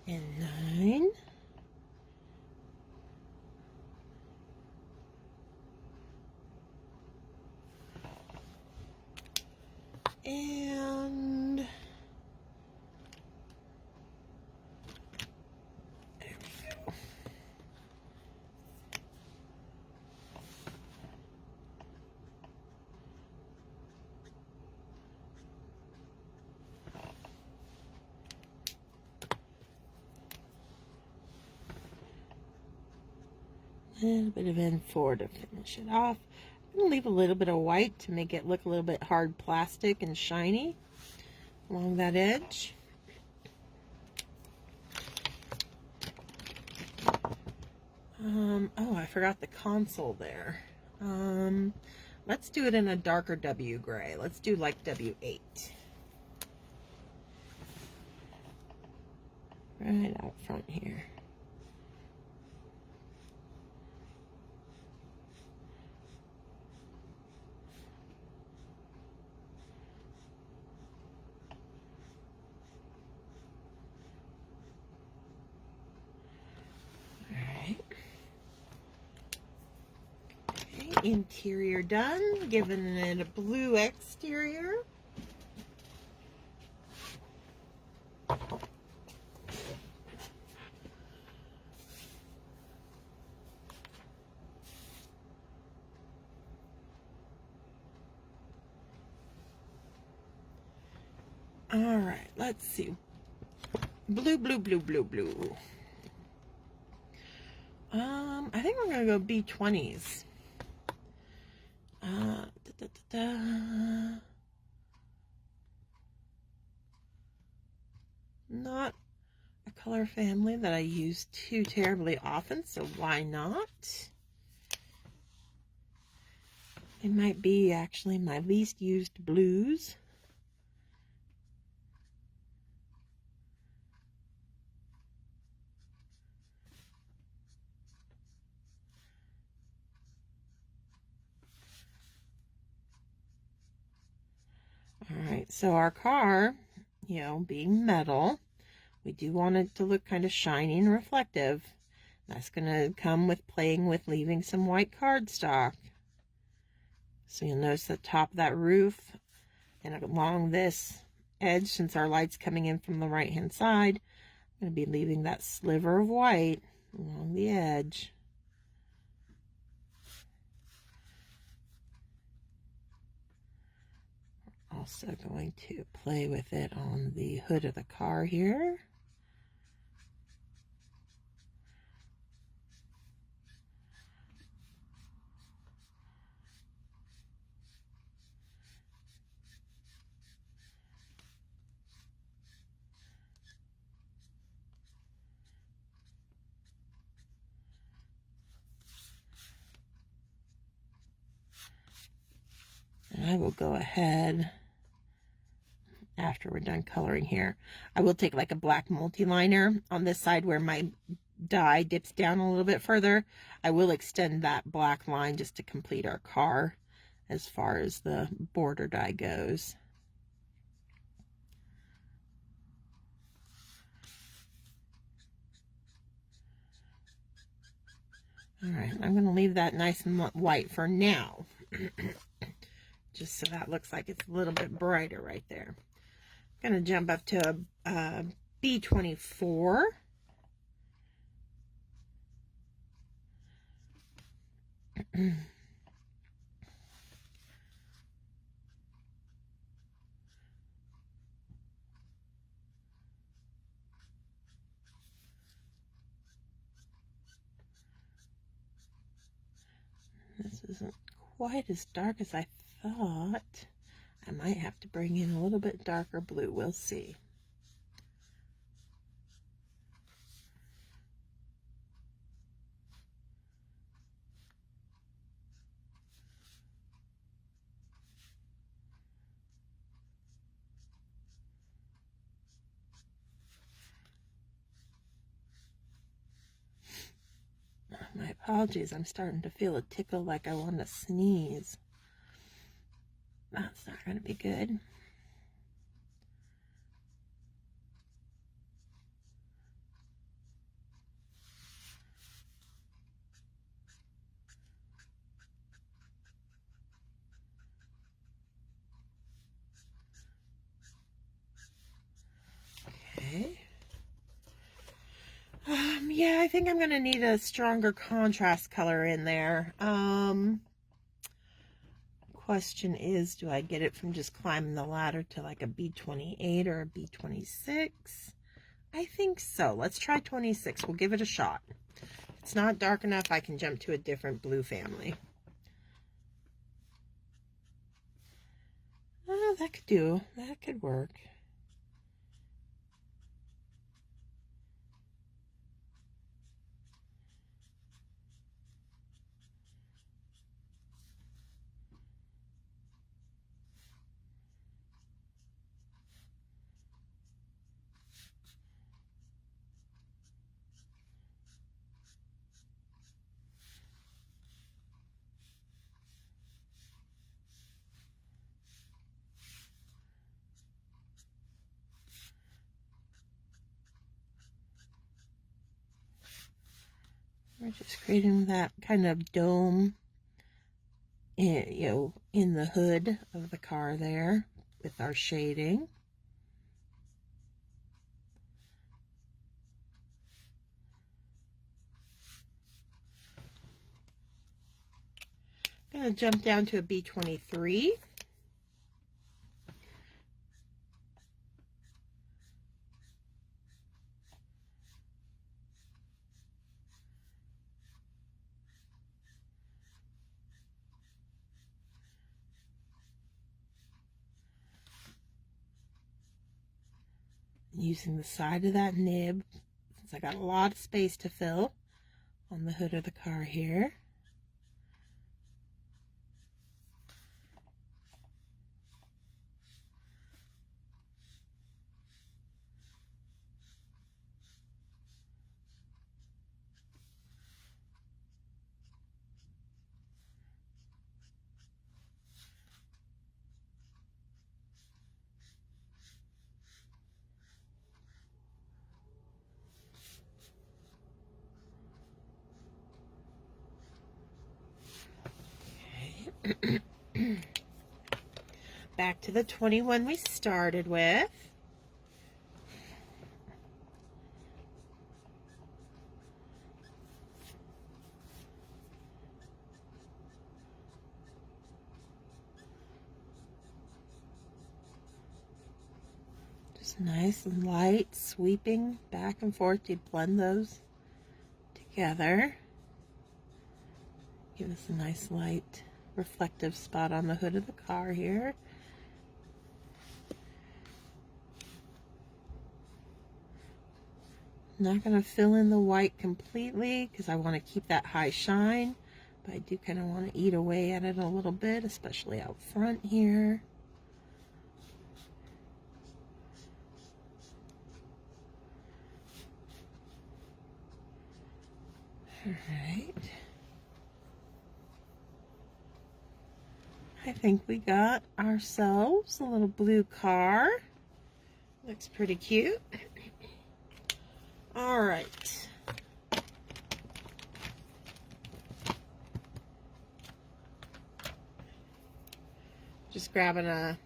[SPEAKER 1] And 9. And there we go. A little bit of N4 to finish it off. I'm going to leave a little bit of white to make it look a little bit hard plastic and shiny along that edge. Oh, I forgot the console there. Let's do it in a darker W gray. Let's do like W8. Right out front here. Interior done, giving it a blue exterior. All right, let's see. Blue, blue, blue, blue, blue. I think we're gonna go B20s. Not a color family that I use too terribly often, so why not? It might be actually my least used blues. All right, so our car, you know, being metal, we do want it to look kind of shiny and reflective. That's going to come with playing with leaving some white cardstock. So you'll notice the top of that roof and along this edge, since our light's coming in from the right hand side, I'm going to be leaving that sliver of white along the edge. Also going to play with it on the hood of the car here. And I will go ahead, after we're done coloring here, I will take like a black multi-liner on this side where my dye dips down a little bit further. I will extend that black line just to complete our car as far as the border dye goes. All right, I'm going to leave that nice and white for now. Just so that looks like it's a little bit brighter right there. I'm going to jump up to a B24. This isn't quite as dark as I thought. I might have to bring in a little bit darker blue. We'll see. Apologies, I'm starting to feel a tickle like I want to sneeze. That's not going to be good. Okay. Yeah, I think I'm going to need a stronger contrast color in there. Question is, do I get it from just climbing the ladder to like a B28 or a B26? I think so. Let's try 26. We'll give it a shot. If it's not dark enough, I can jump to a different blue family. Oh, that could do. That could work. We're just creating that kind of dome, in the hood of the car there with our shading. I'm going to jump down to a B23. Using the side of that nib, since I got a lot of space to fill on the hood of the car here. Back to the 21 we started with. Just nice and light, sweeping back and forth to blend those together. Give us a nice light reflective spot on the hood of the car here. Not going to fill in the white completely because I want to keep that high shine, but I do kind of want to eat away at it a little bit, especially out front here. All right. I think we got ourselves a little blue car. Looks pretty cute. All right. Just grabbing a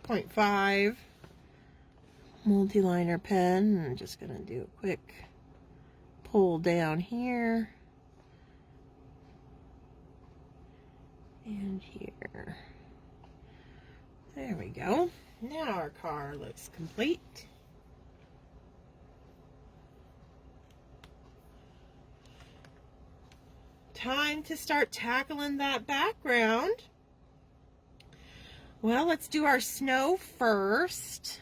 [SPEAKER 1] 0.5 multi-liner pen. I'm just going to do a quick pull down here. And here. There we go. Now our car looks complete. Time to start tackling that background. Well, let's do our snow first.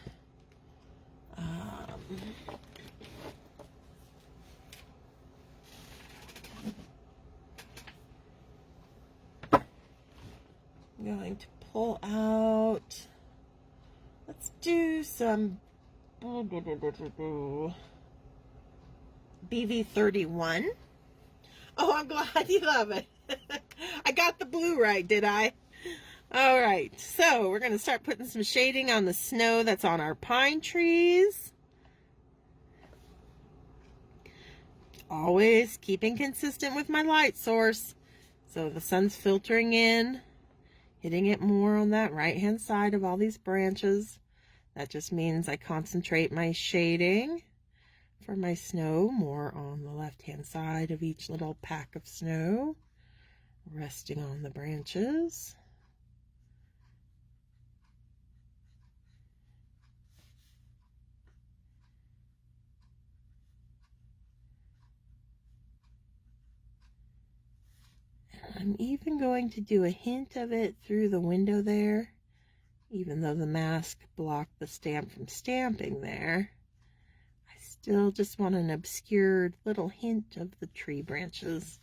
[SPEAKER 1] I'm going to pull out, let's do some BV31. Oh, I'm glad you love it. I got the blue right, did I? All right, so we're going to start putting some shading on the snow that's on our pine trees. Always keeping consistent with my light source. So the sun's filtering in, hitting it more on that right-hand side of all these branches. That just means I concentrate my shading for my snow more on the left-hand side of each little pack of snow, resting on the branches. I'm even going to do a hint of it through the window there, even though the mask blocked the stamp from stamping there. I still just want an obscured little hint of the tree branches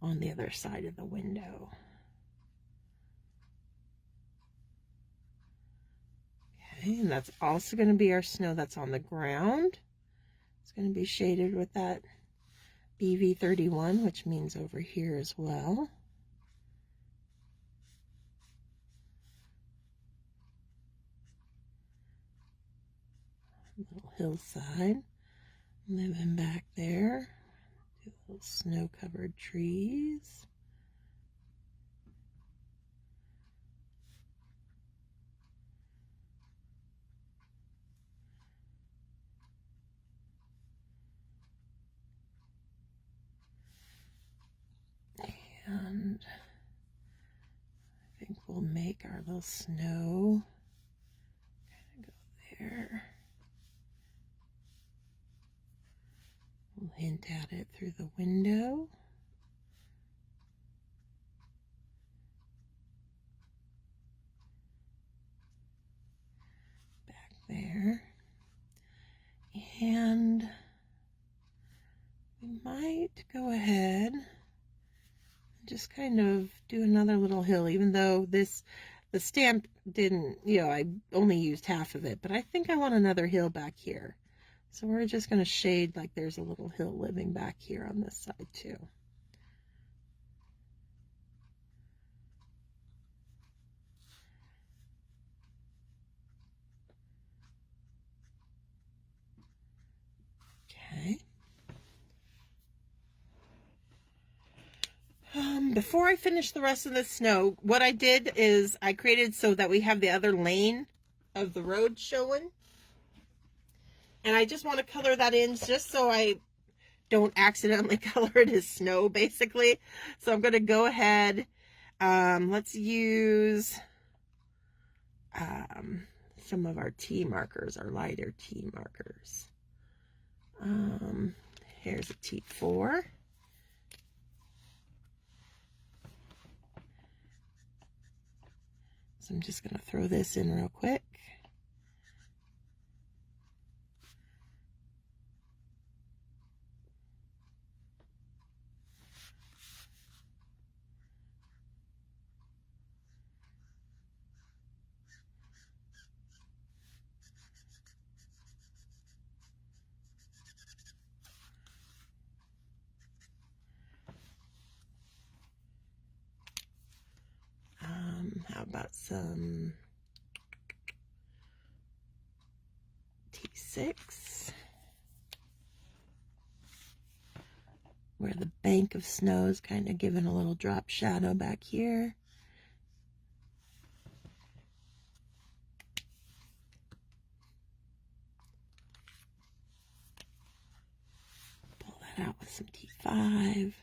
[SPEAKER 1] on the other side of the window. Okay, and that's also going to be our snow that's on the ground. It's going to be shaded with that BV31, which means over here as well. Little hillside, living back there, little snow-covered trees. And I think we'll make our little snow kind of go there. We'll hint at it through the window. Back there. And we might go ahead and just kind of do another little hill, even though the stamp didn't, I only used half of it, but I think I want another hill back here. So we're just going to shade like there's a little hill living back here on this side too. Okay. Before I finish the rest of the snow, what I did is I created so that we have the other lane of the road showing. And I just want to color that in just so I don't accidentally color it as snow, basically. So I'm going to go ahead. Let's use some of our T markers, our lighter T markers. Here's a T4. So I'm just going to throw this in real quick. How about some T6, where the bank of snow is kind of giving a little drop shadow back here. Pull that out with some T5.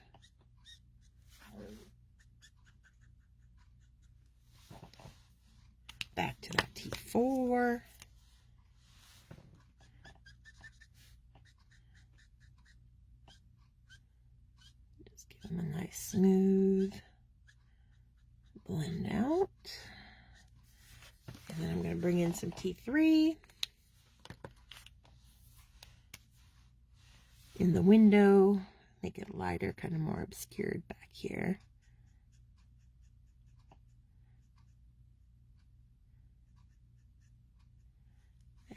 [SPEAKER 1] Back to that T4. Just give them a nice smooth blend out. And then I'm going to bring in some T3 in the window, make it lighter, kind of more obscured back here.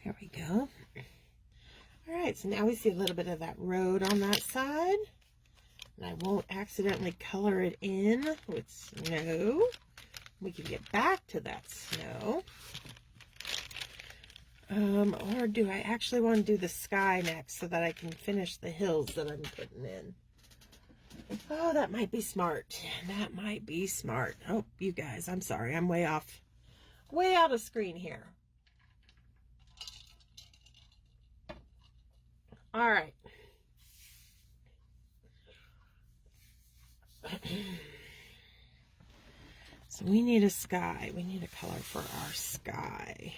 [SPEAKER 1] There we go. All right, so now we see a little bit of that road on that side. And I won't accidentally color it in with snow. We can get back to that snow. Or do I actually want to do the sky next so that I can finish the hills that I'm putting in? Oh, that might be smart. That might be smart. Oh, you guys, I'm sorry. I'm way out of screen here. All right. So we need a sky. We need a color for our sky.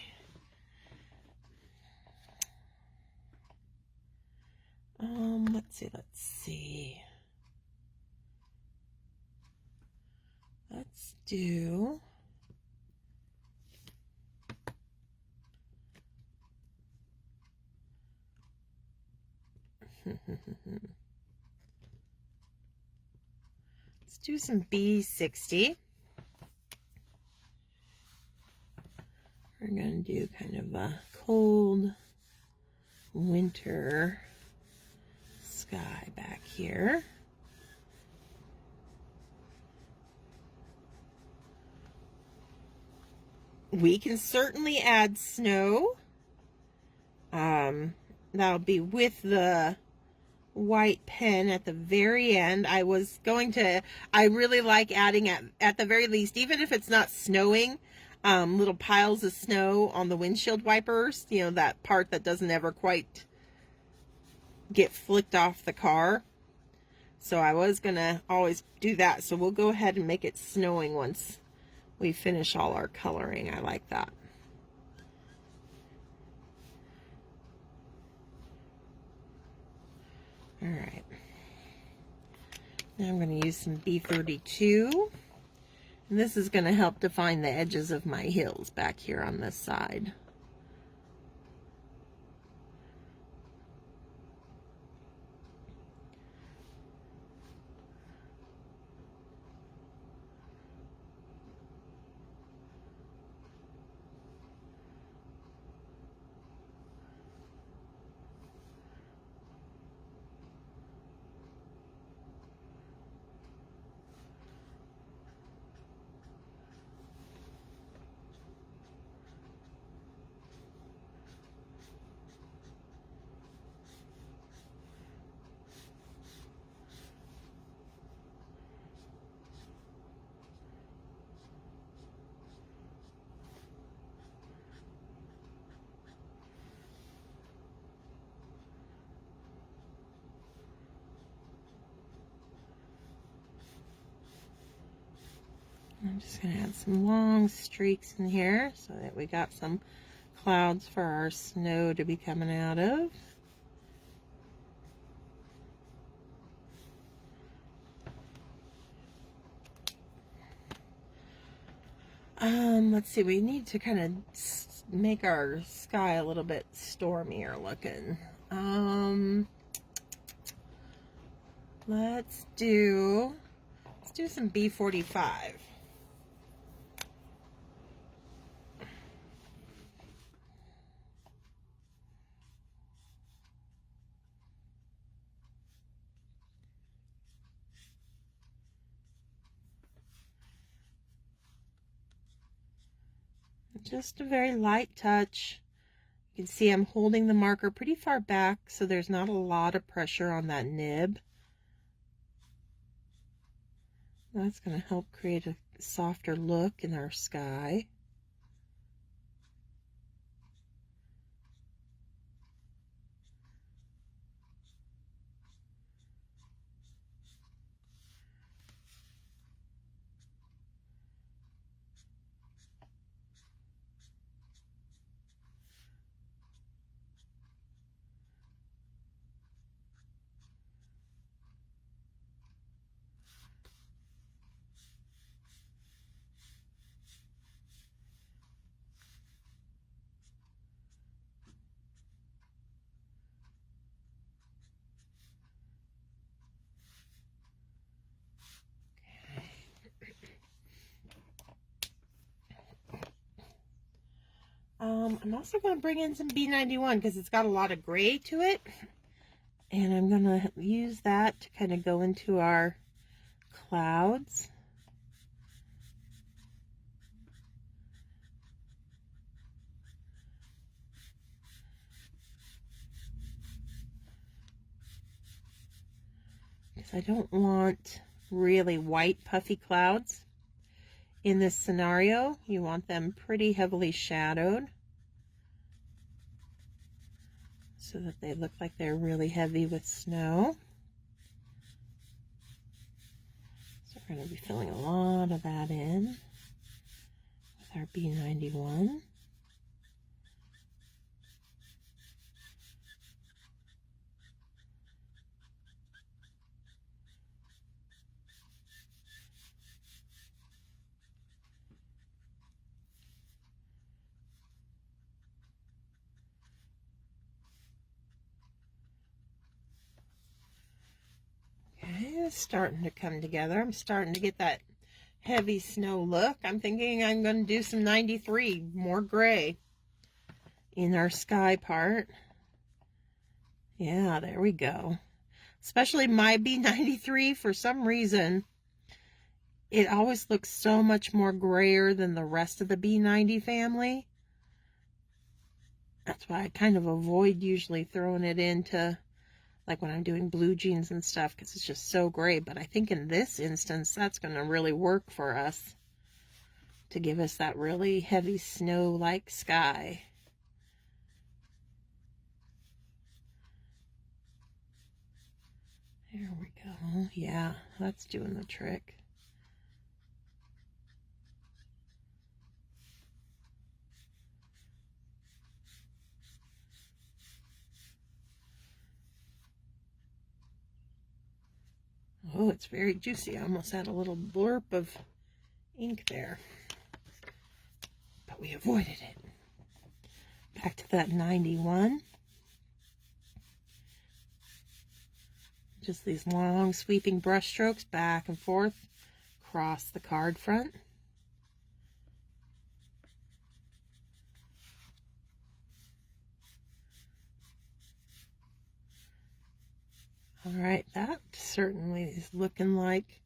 [SPEAKER 1] Let's see. Let's do let's do some B60. We're going to do kind of a cold winter sky back here. We can certainly add snow. That'll be with the white pen at the very end. I really like adding at the very least, even if it's not snowing, little piles of snow on the windshield wipers, you know, that part that doesn't ever quite get flicked off the car. So I was gonna always do that. So we'll go ahead and make it snowing once we finish all our coloring. I like that. All right. Now I'm going to use some B32. And this is going to help define the edges of my hills back here on this side. I'm just going to add some long streaks in here so that we got some clouds for our snow to be coming out of. Let's see, we need to kind of make our sky a little bit stormier looking. Let's do some B45. Just a very light touch. You can see I'm holding the marker pretty far back so there's not a lot of pressure on that nib. That's going to help create a softer look in our sky. I'm also going to bring in some B91 because it's got a lot of gray to it. And I'm going to use that to kind of go into our clouds. Because I don't want really white puffy clouds. In this scenario, you want them pretty heavily shadowed so that they look like they're really heavy with snow. So we're going to be filling a lot of that in with our B91. Okay, it's starting to come together. I'm starting to get that heavy snow look. I'm thinking I'm going to do some 93, more gray in our sky part. Yeah, there we go. Especially my B93, for some reason, it always looks so much more grayer than the rest of the B90 family. That's why I kind of avoid usually throwing it into, like when I'm doing blue jeans and stuff, because it's just so gray. But I think in this instance, that's going to really work for us to give us that really heavy snow-like sky. There we go. Yeah, that's doing the trick. Oh, it's very juicy. I almost had a little blurb of ink there, but we avoided it. Back to that 91. Just these long sweeping brush strokes back and forth across the card front. All right, that certainly is looking like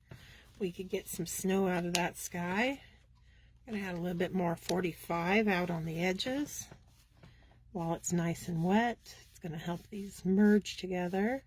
[SPEAKER 1] we could get some snow out of that sky. I'm going to add a little bit more 45 out on the edges while it's nice and wet. It's going to help these merge together.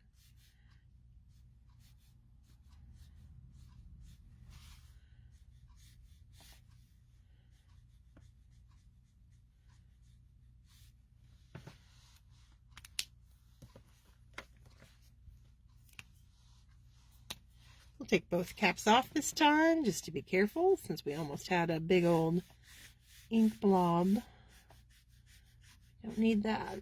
[SPEAKER 1] We'll take both caps off this time, just to be careful, since we almost had a big old ink blob. Don't need that.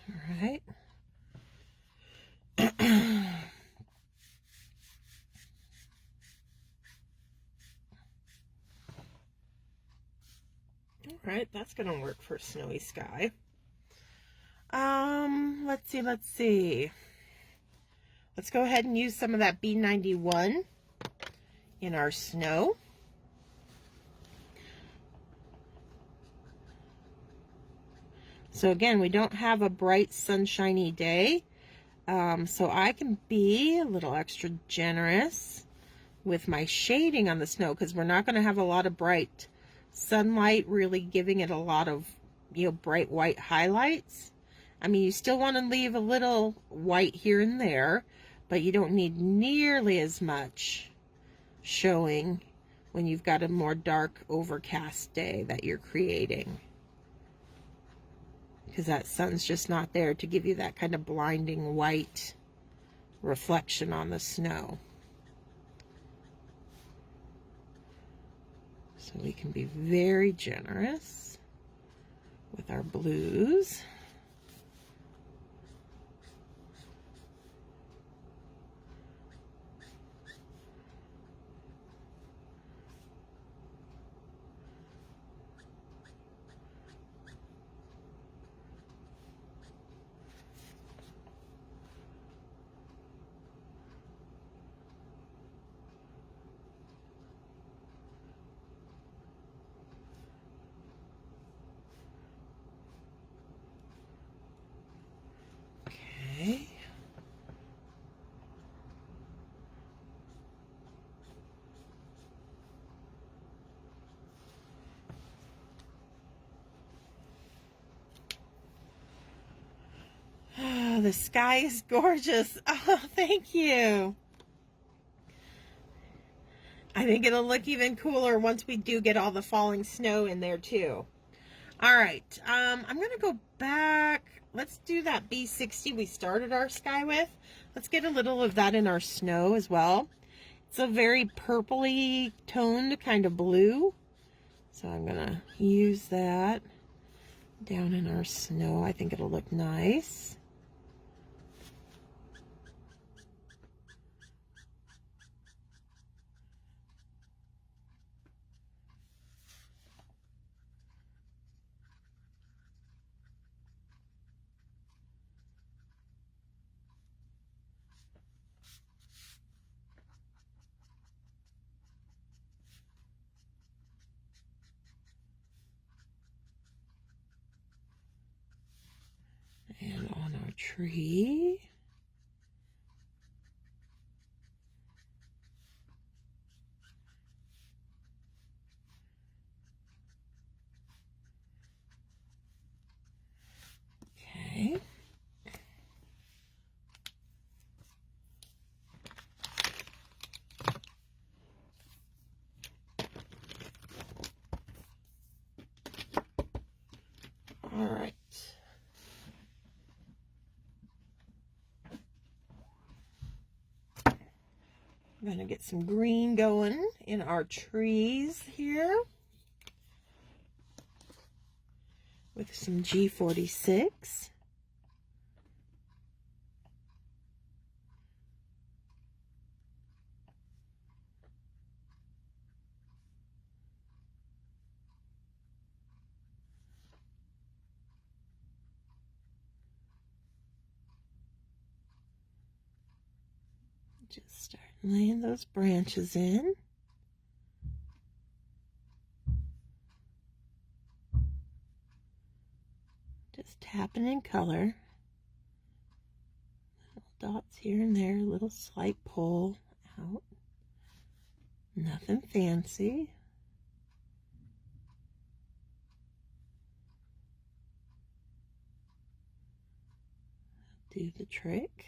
[SPEAKER 1] All right. Alright, that's going to work for snowy sky. Let's see. Let's go ahead and use some of that B91 in our snow. So again, we don't have a bright sunshiny day, so I can be a little extra generous with my shading on the snow, because we're not going to have a lot of bright sunlight really giving it a lot of, bright white highlights. I mean, you still want to leave a little white here and there, but you don't need nearly as much showing when you've got a more dark, overcast day that you're creating, because that sun's just not there to give you that kind of blinding white reflection on the snow. So we can be very generous with our blues. the sky is gorgeous. Oh, thank you. I think it'll look even cooler once we do get all the falling snow in there too. All right, I'm gonna go back. Let's do that B60 we started our sky with. Let's get a little of that in our snow as well. It's a very purpley toned kind of blue. So I'm gonna use that down in our snow. I think it'll look nice. And on our tree. Okay. All right. I'm going to get some green going in our trees here with some G46. Just start laying those branches in. Just tapping in color. Little dots here and there, little slight pull out. Nothing fancy. Do the trick.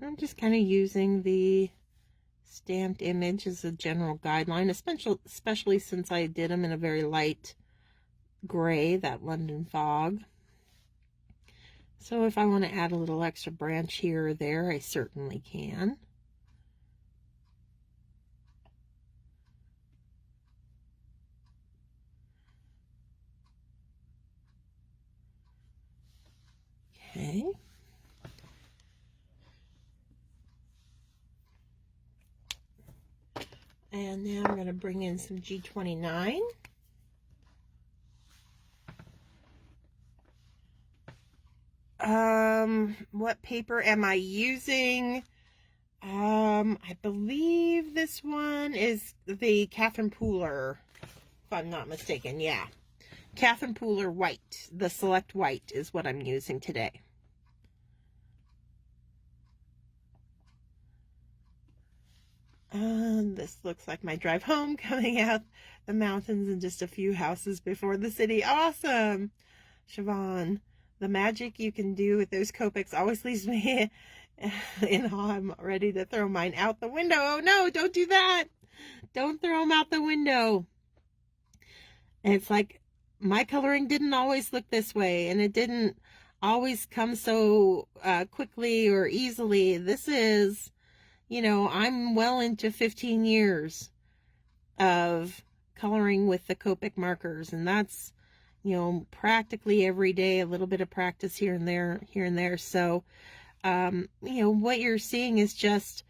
[SPEAKER 1] I'm just kind of using the stamped image as a general guideline, especially since I did them in a very light gray, that London fog. So if I want to add a little extra branch here or there, I certainly can. Okay. And now I'm going to bring in some G29. What paper am I using? I believe this one is the Catherine Pooler, if I'm not mistaken. Yeah. Catherine Pooler white. The select white is what I'm using today. This looks like my drive home, coming out the mountains and just a few houses before the city. Awesome, Siobhan. The magic you can do with those Copics always leaves me in awe. I'm ready to throw mine out the window. Oh no, don't do that. Don't throw them out the window. And it's like, my coloring didn't always look this way, and it didn't always come so quickly or easily. This is, you know, I'm well into 15 years of coloring with the Copic markers, and that's, you know, practically every day, a little bit of practice here and there. So, you know, what you're seeing is just,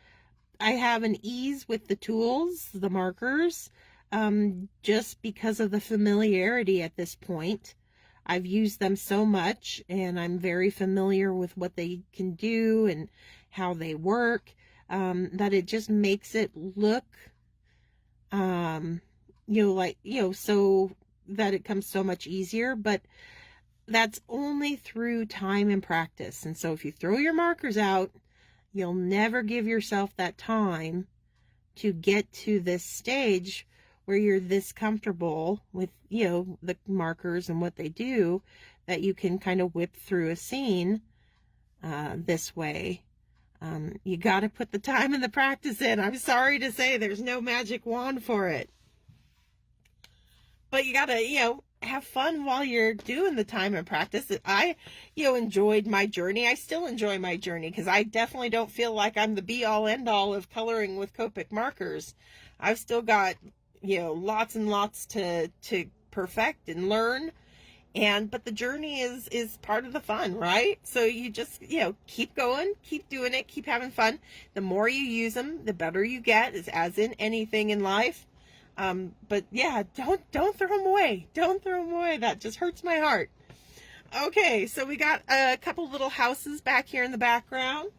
[SPEAKER 1] I have an ease with the tools, the markers. just because of the familiarity at this point. I've used them so much, and I'm very familiar with what they can do and how they work, that it just makes it look, so that it comes so much easier. But that's only through time and practice. And so if you throw your markers out, you'll never give yourself that time to get to this stage where you're this comfortable with, the markers and what they do, that you can kind of whip through a scene this way. You got to put the time and the practice in. I'm sorry to say there's no magic wand for it. But you got to, have fun while you're doing the time and practice. I, enjoyed my journey. I still enjoy my journey, because I definitely don't feel like I'm the be all end all of coloring with Copic markers. I've still got, lots and lots to perfect and learn. But the journey is part of the fun, right? So you just, keep going, keep doing it, keep having fun. The more you use them, the better you get, as in anything in life. But yeah, don't throw them away. Don't throw them away. That just hurts my heart. Okay, so we got a couple little houses back here in the background.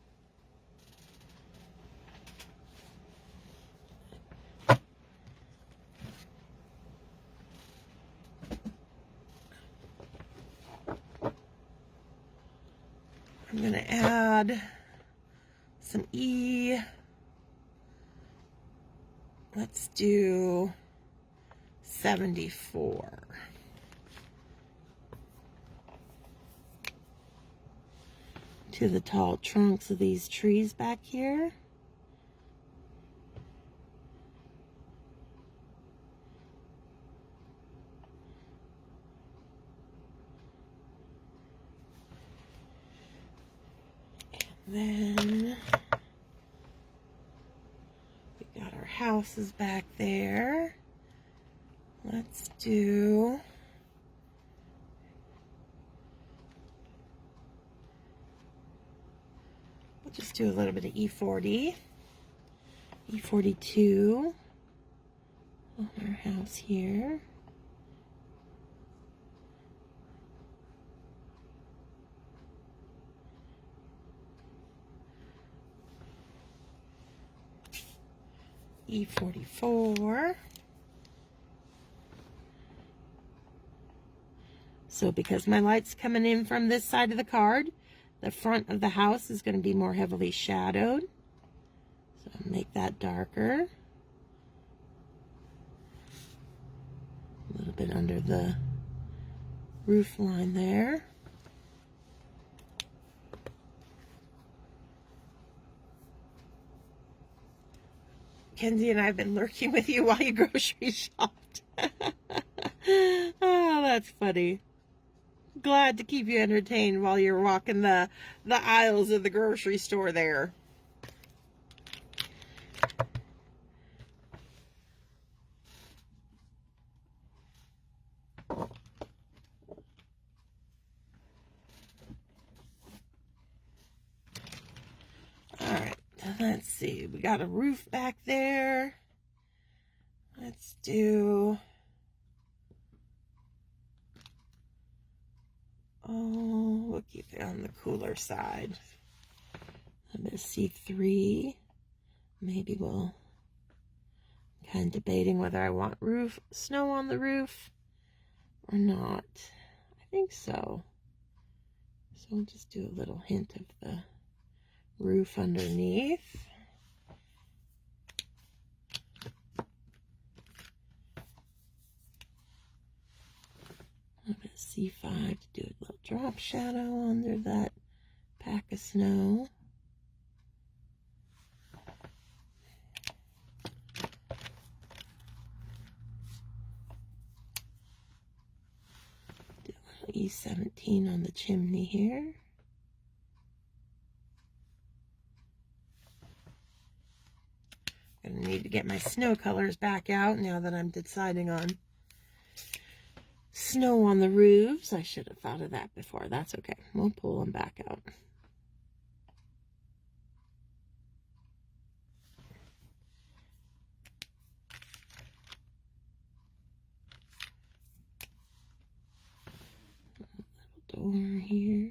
[SPEAKER 1] I'm going to add some E. Let's do 74. To the tall trunks of these trees back here. And then we got our houses back there. Let's do just do a little bit of E40, E42 on our house here. E44. So because my light's coming in from this side of the card, the front of the house is going to be more heavily shadowed. So I'll make that darker. A little bit under the roof line there. Kenzie and I have been lurking with you while you grocery shopped. Oh, that's funny. Glad to keep you entertained while you're walking the aisles of the grocery store there. All right, let's see. We got a roof back there. Let's do... Oh, we'll keep it on the cooler side. A bit of C3. Maybe we'll... kind of debating whether I want snow on the roof or not. I think so. So we'll just do a little hint of the roof underneath. I'm going to C5 to do a little drop shadow under that pack of snow. Do a little E17 on the chimney here. I'm going to need to get my snow colors back out now that I'm deciding on snow on the roofs. I should have thought of that before. That's okay. We'll pull them back out. over here.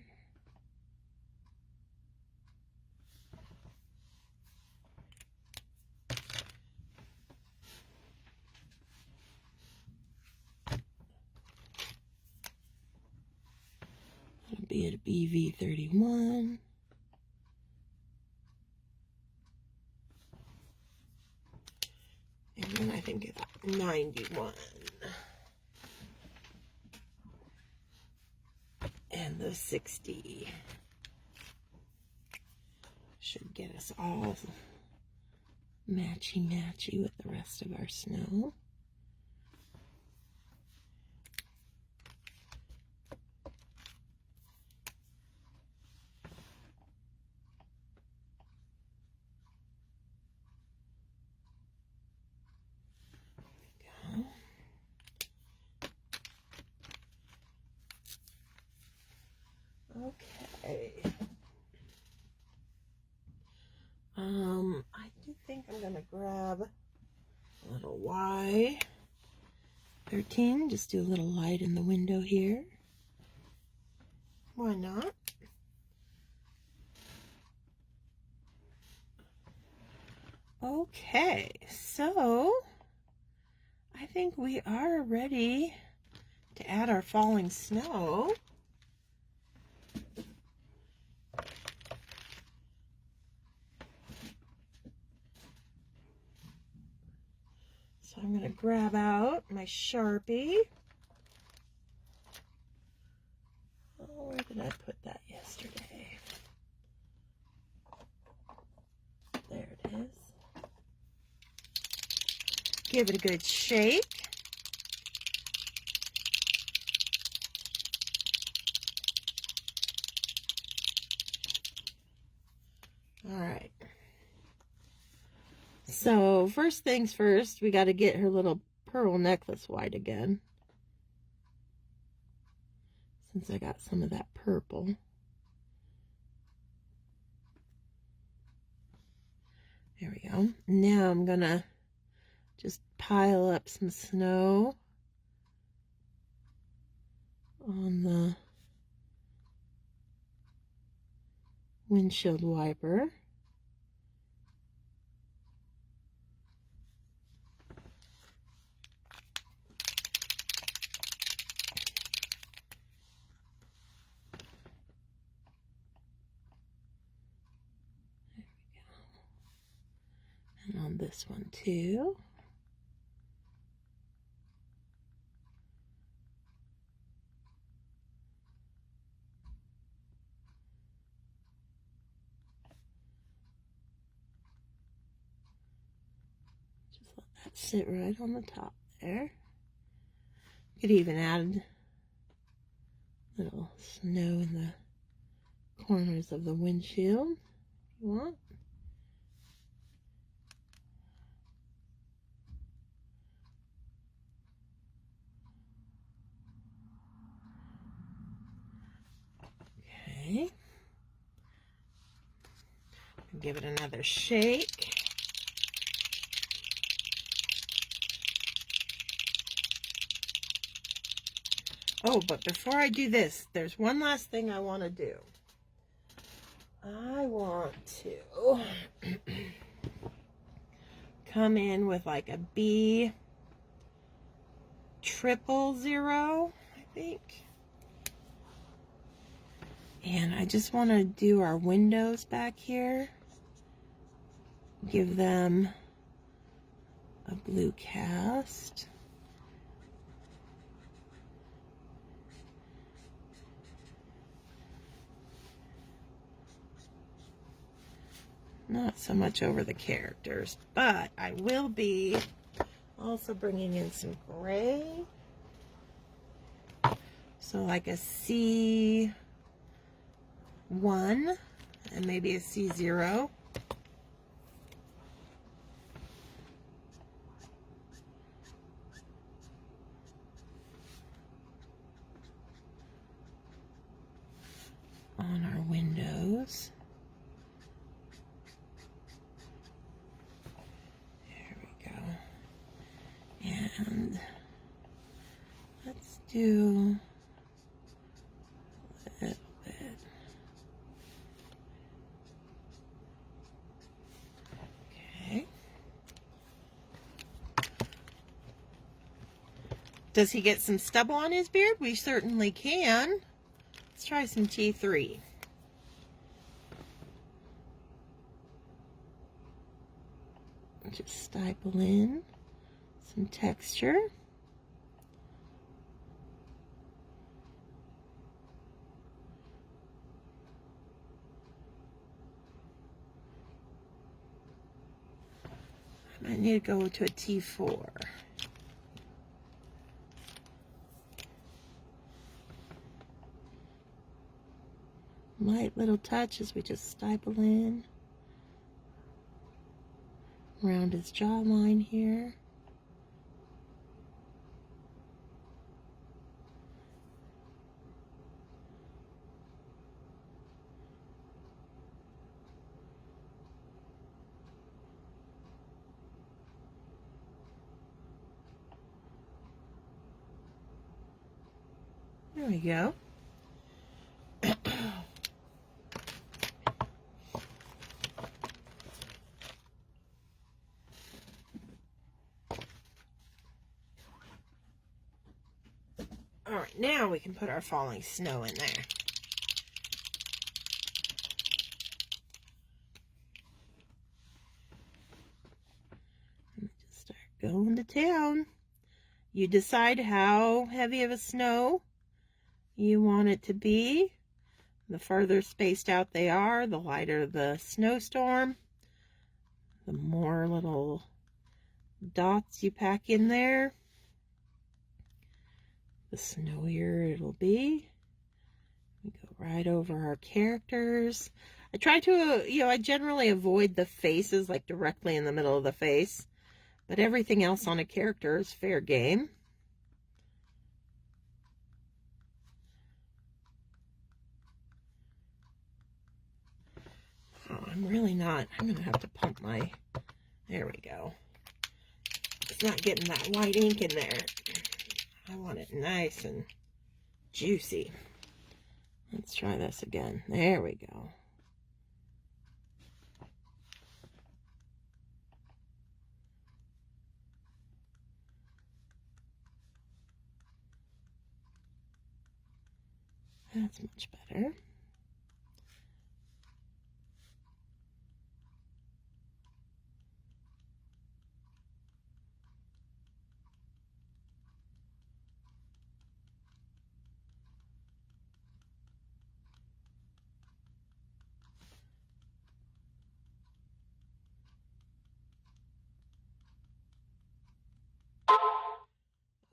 [SPEAKER 1] It'll be at BV31. And then I think it's 91. And the 60 should get us all matchy-matchy with the rest of our snow. Okay. I do think I'm gonna grab a little Y13, just do a little light in the window here. Why not? Okay, so I think we are ready to add our falling snow. So I'm going to grab out my Sharpie. Oh, where did I put that yesterday? There it is. Give it a good shake. All right. So first things first, we got to get her little pearl necklace white again. Since I got some of that purple. There we go. Now I'm gonna just pile up some snow on the windshield wiper. And on this one too. Just let that sit right on the top there. Could even add little snow in the corners of the windshield if you want. Okay. Give it another shake. Oh, but before I do this, there's one last thing I want to do. I want to come in with like a B000, I think. And I just want to do our windows back here. Give them a blue cast. Not so much over the characters, but I will be also bringing in some gray. So like a C1 and maybe a C0. On our windows. There we go. And let's do a Does he get some stubble on his beard? We certainly can. Let's try some T3. Just stipple in some texture. I need to go to a T4. Light little touch as we just stipple in around his jawline here. There we go. All right, now we can put our falling snow in there. Just start going to town. You decide how heavy of a snow you want it to be. The further spaced out they are, the lighter the snowstorm. The more little dots you pack in there, the snowier it'll be. We go right over our characters. I try to, I generally avoid the faces, like directly in the middle of the face, but everything else on a character is fair game. Oh, I'm really not, I'm going to have to pump my, there we go. It's not getting that white ink in there. I want it nice and juicy. Let's try this again. There we go. That's much better.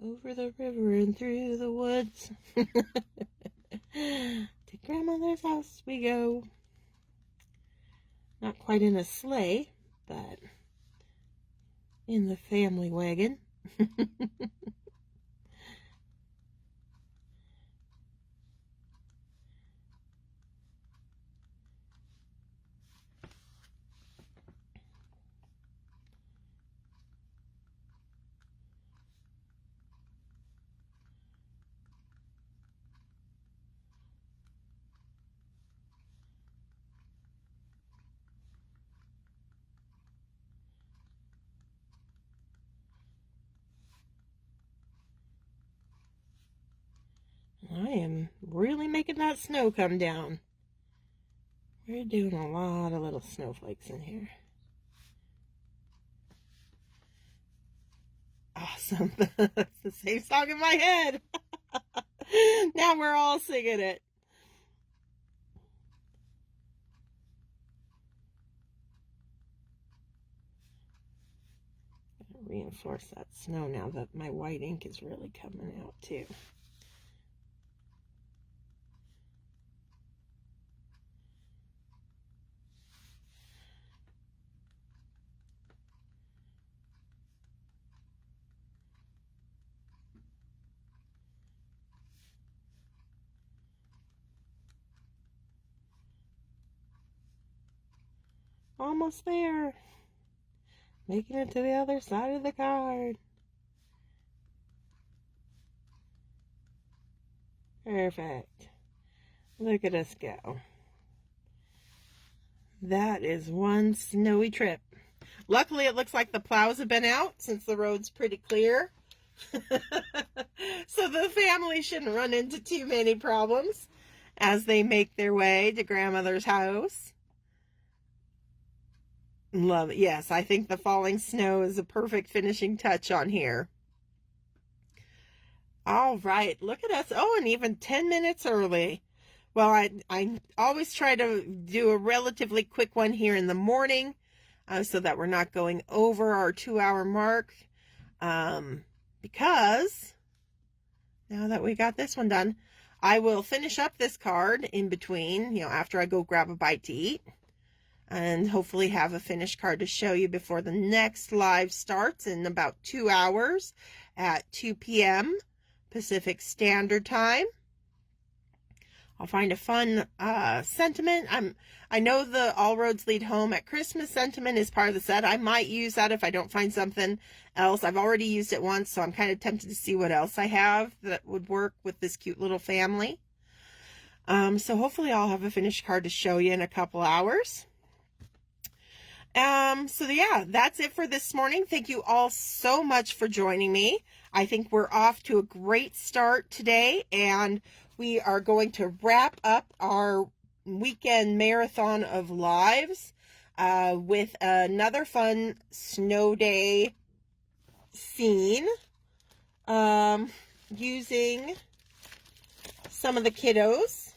[SPEAKER 1] Over the river and through the woods. To grandmother's house we go. Not quite in a sleigh, but in the family wagon. I am really making that snow come down. We're doing a lot of little snowflakes in here. Awesome. That's the same song in my head. Now we're all singing it. Reinforce that snow now that my white ink is really coming out too. Almost there. Making it to the other side of the card. Perfect. Look at us go. That is one snowy trip. Luckily, it looks like the plows have been out since the road's pretty clear So the family shouldn't run into too many problems as they make their way to grandmother's house. Love it. Yes, I think the falling snow is a perfect finishing touch on here. All right, look at us. Oh, and even 10 minutes early. Well, I always try to do a relatively quick one here in the morning so that we're not going over our 2-hour mark. Because now that we got this one done, I will finish up this card in between, after I go grab a bite to eat. And hopefully have a finished card to show you before the next live starts in about 2 hours at 2 p.m. Pacific Standard Time. I'll find a fun sentiment. I know the All Roads Lead Home at Christmas sentiment is part of the set. I might use that if I don't find something else. I've already used it once, so I'm kind of tempted to see what else I have that would work with this cute little family. So hopefully I'll have a finished card to show you in a couple hours. So yeah, that's it for this morning. Thank you all so much for joining me. I think we're off to a great start today, and we are going to wrap up our weekend marathon of lives with another fun snow day scene using some of the kiddos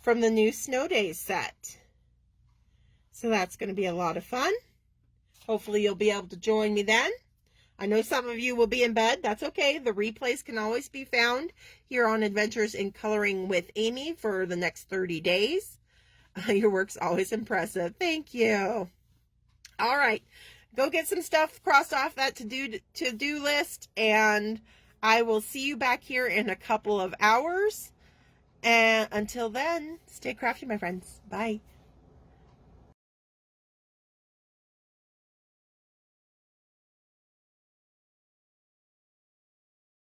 [SPEAKER 1] from the new Snow Days set. So that's going to be a lot of fun. Hopefully you'll be able to join me then. I know some of you will be in bed. That's okay. The replays can always be found here on Adventures in Coloring with Amy for the next 30 days. Your work's always impressive. Thank you. All right. Go get some stuff crossed off that to-do list, and I will see you back here in a couple of hours. And until then, stay crafty, my friends. Bye.